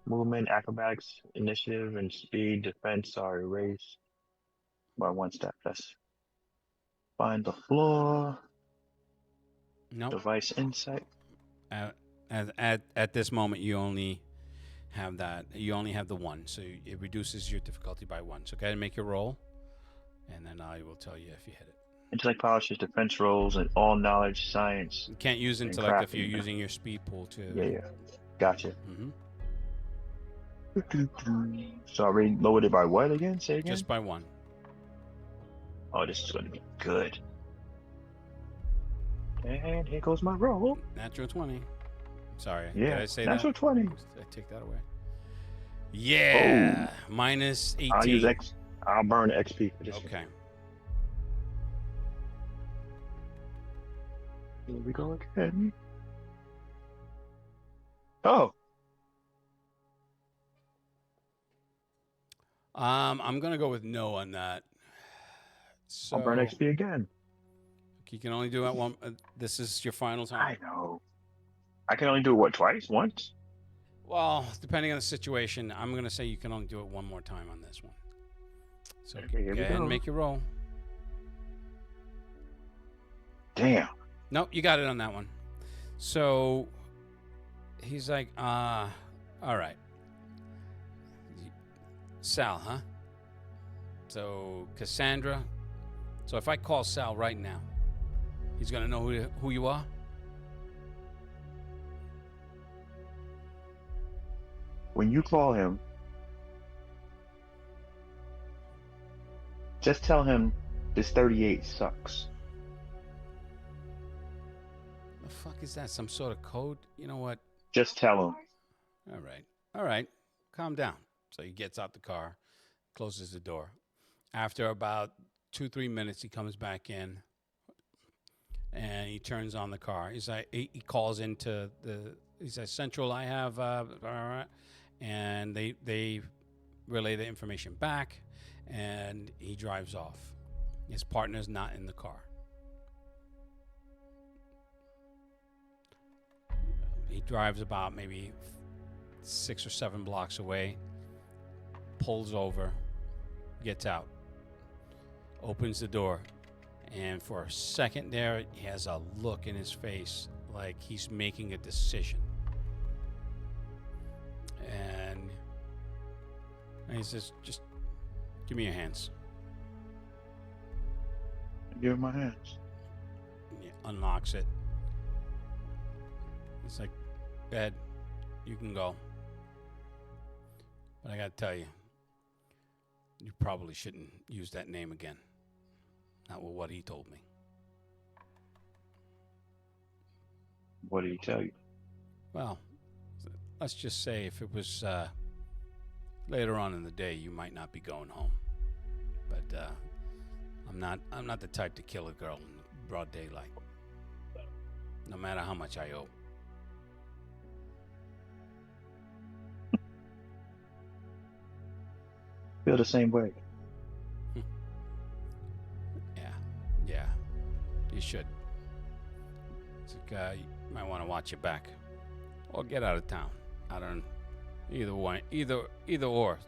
Movement, acrobatics, initiative, and speed defense are erased by 1 step. Let's find the floor. Nope. Device insight. At this moment, you only have that. You only have the 1, so it reduces your difficulty by 1. So go ahead and make your roll, and then I will tell you if you hit it. Intellect polishes defense rolls and all knowledge, science. You can't use intellect if you're using your speed pool too. Yeah. Gotcha. Mm-hmm. So I already lowered it by what again? Say again? Just by 1. Oh, this is going to be good. And here goes my roll. Natural 20. Sorry. Yeah. Did I say natural that? 20. Did I take that away? Yeah. Oh. Minus 18. I'll use I'll burn the XP for this. Okay. Here we go again. Oh. I'm gonna go with no on that. So I'll burn XP again. you can only do it one. This is your final time. I know. I can only do it, what, twice? Once? Well, depending on the situation, I'm gonna say you can only do it one more time on this one. So Okay, here go we ahead and go. make your roll. Damn. Nope, you got it on that one. So he's like, all right. Sal, huh? So Cassandra. So if I call Sal right now, he's gonna know who you are? When you call him, just tell him this 38 sucks. The fuck is that? Some sort of code? You know what? Just tell him. All right. Calm down. So he gets out the car, closes the door. After about 2-3 minutes, he comes back in and he turns on the car. He's like, he calls into he says, Central, I have, and they relay the information back, and he drives off. His partner's not in the car. He drives about maybe 6 or 7 blocks away, pulls over, gets out, opens the door, and for a second there, he has a look in his face like he's making a decision. And he says, just give me your hands. Give him my hands. He unlocks it. He's like, Ed, you can go. But I gotta tell you, you probably shouldn't use that name again. Not with what he told me. What did he tell you? Well, let's just say if it was later on in the day, you might not be going home. But I'm not the type to kill a girl in broad daylight. No matter how much I owe. Feel the same way. Yeah, you should. It's like you might want to watch your back, or get out of town. I don't. Either one, either or.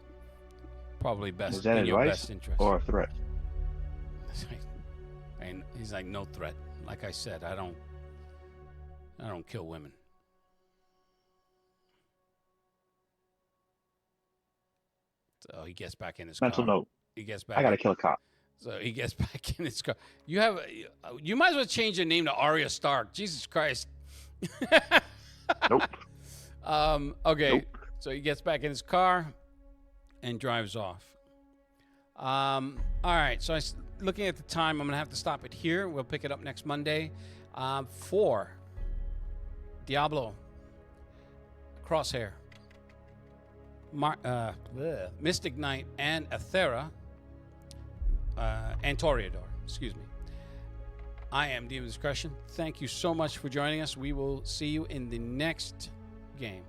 Probably best Is that in your advice best interest. or a threat? And he's like, no threat. Like I said, I don't kill women. So he gets back in his Mental car. note. He gets back. I gotta kill a cop. So he gets back in his car. You might as well change your name to Arya Stark. Jesus Christ. Nope. Okay. Nope. So he gets back in his car and drives off. All right. So looking at the time, I'm going to have to stop it here. We'll pick it up next Monday. For Diablo, Crosshair, Mystic Knight, and Athera, and Toreador, excuse me. I am Demon Discretion. Thank you so much for joining us. We will see you in the next game.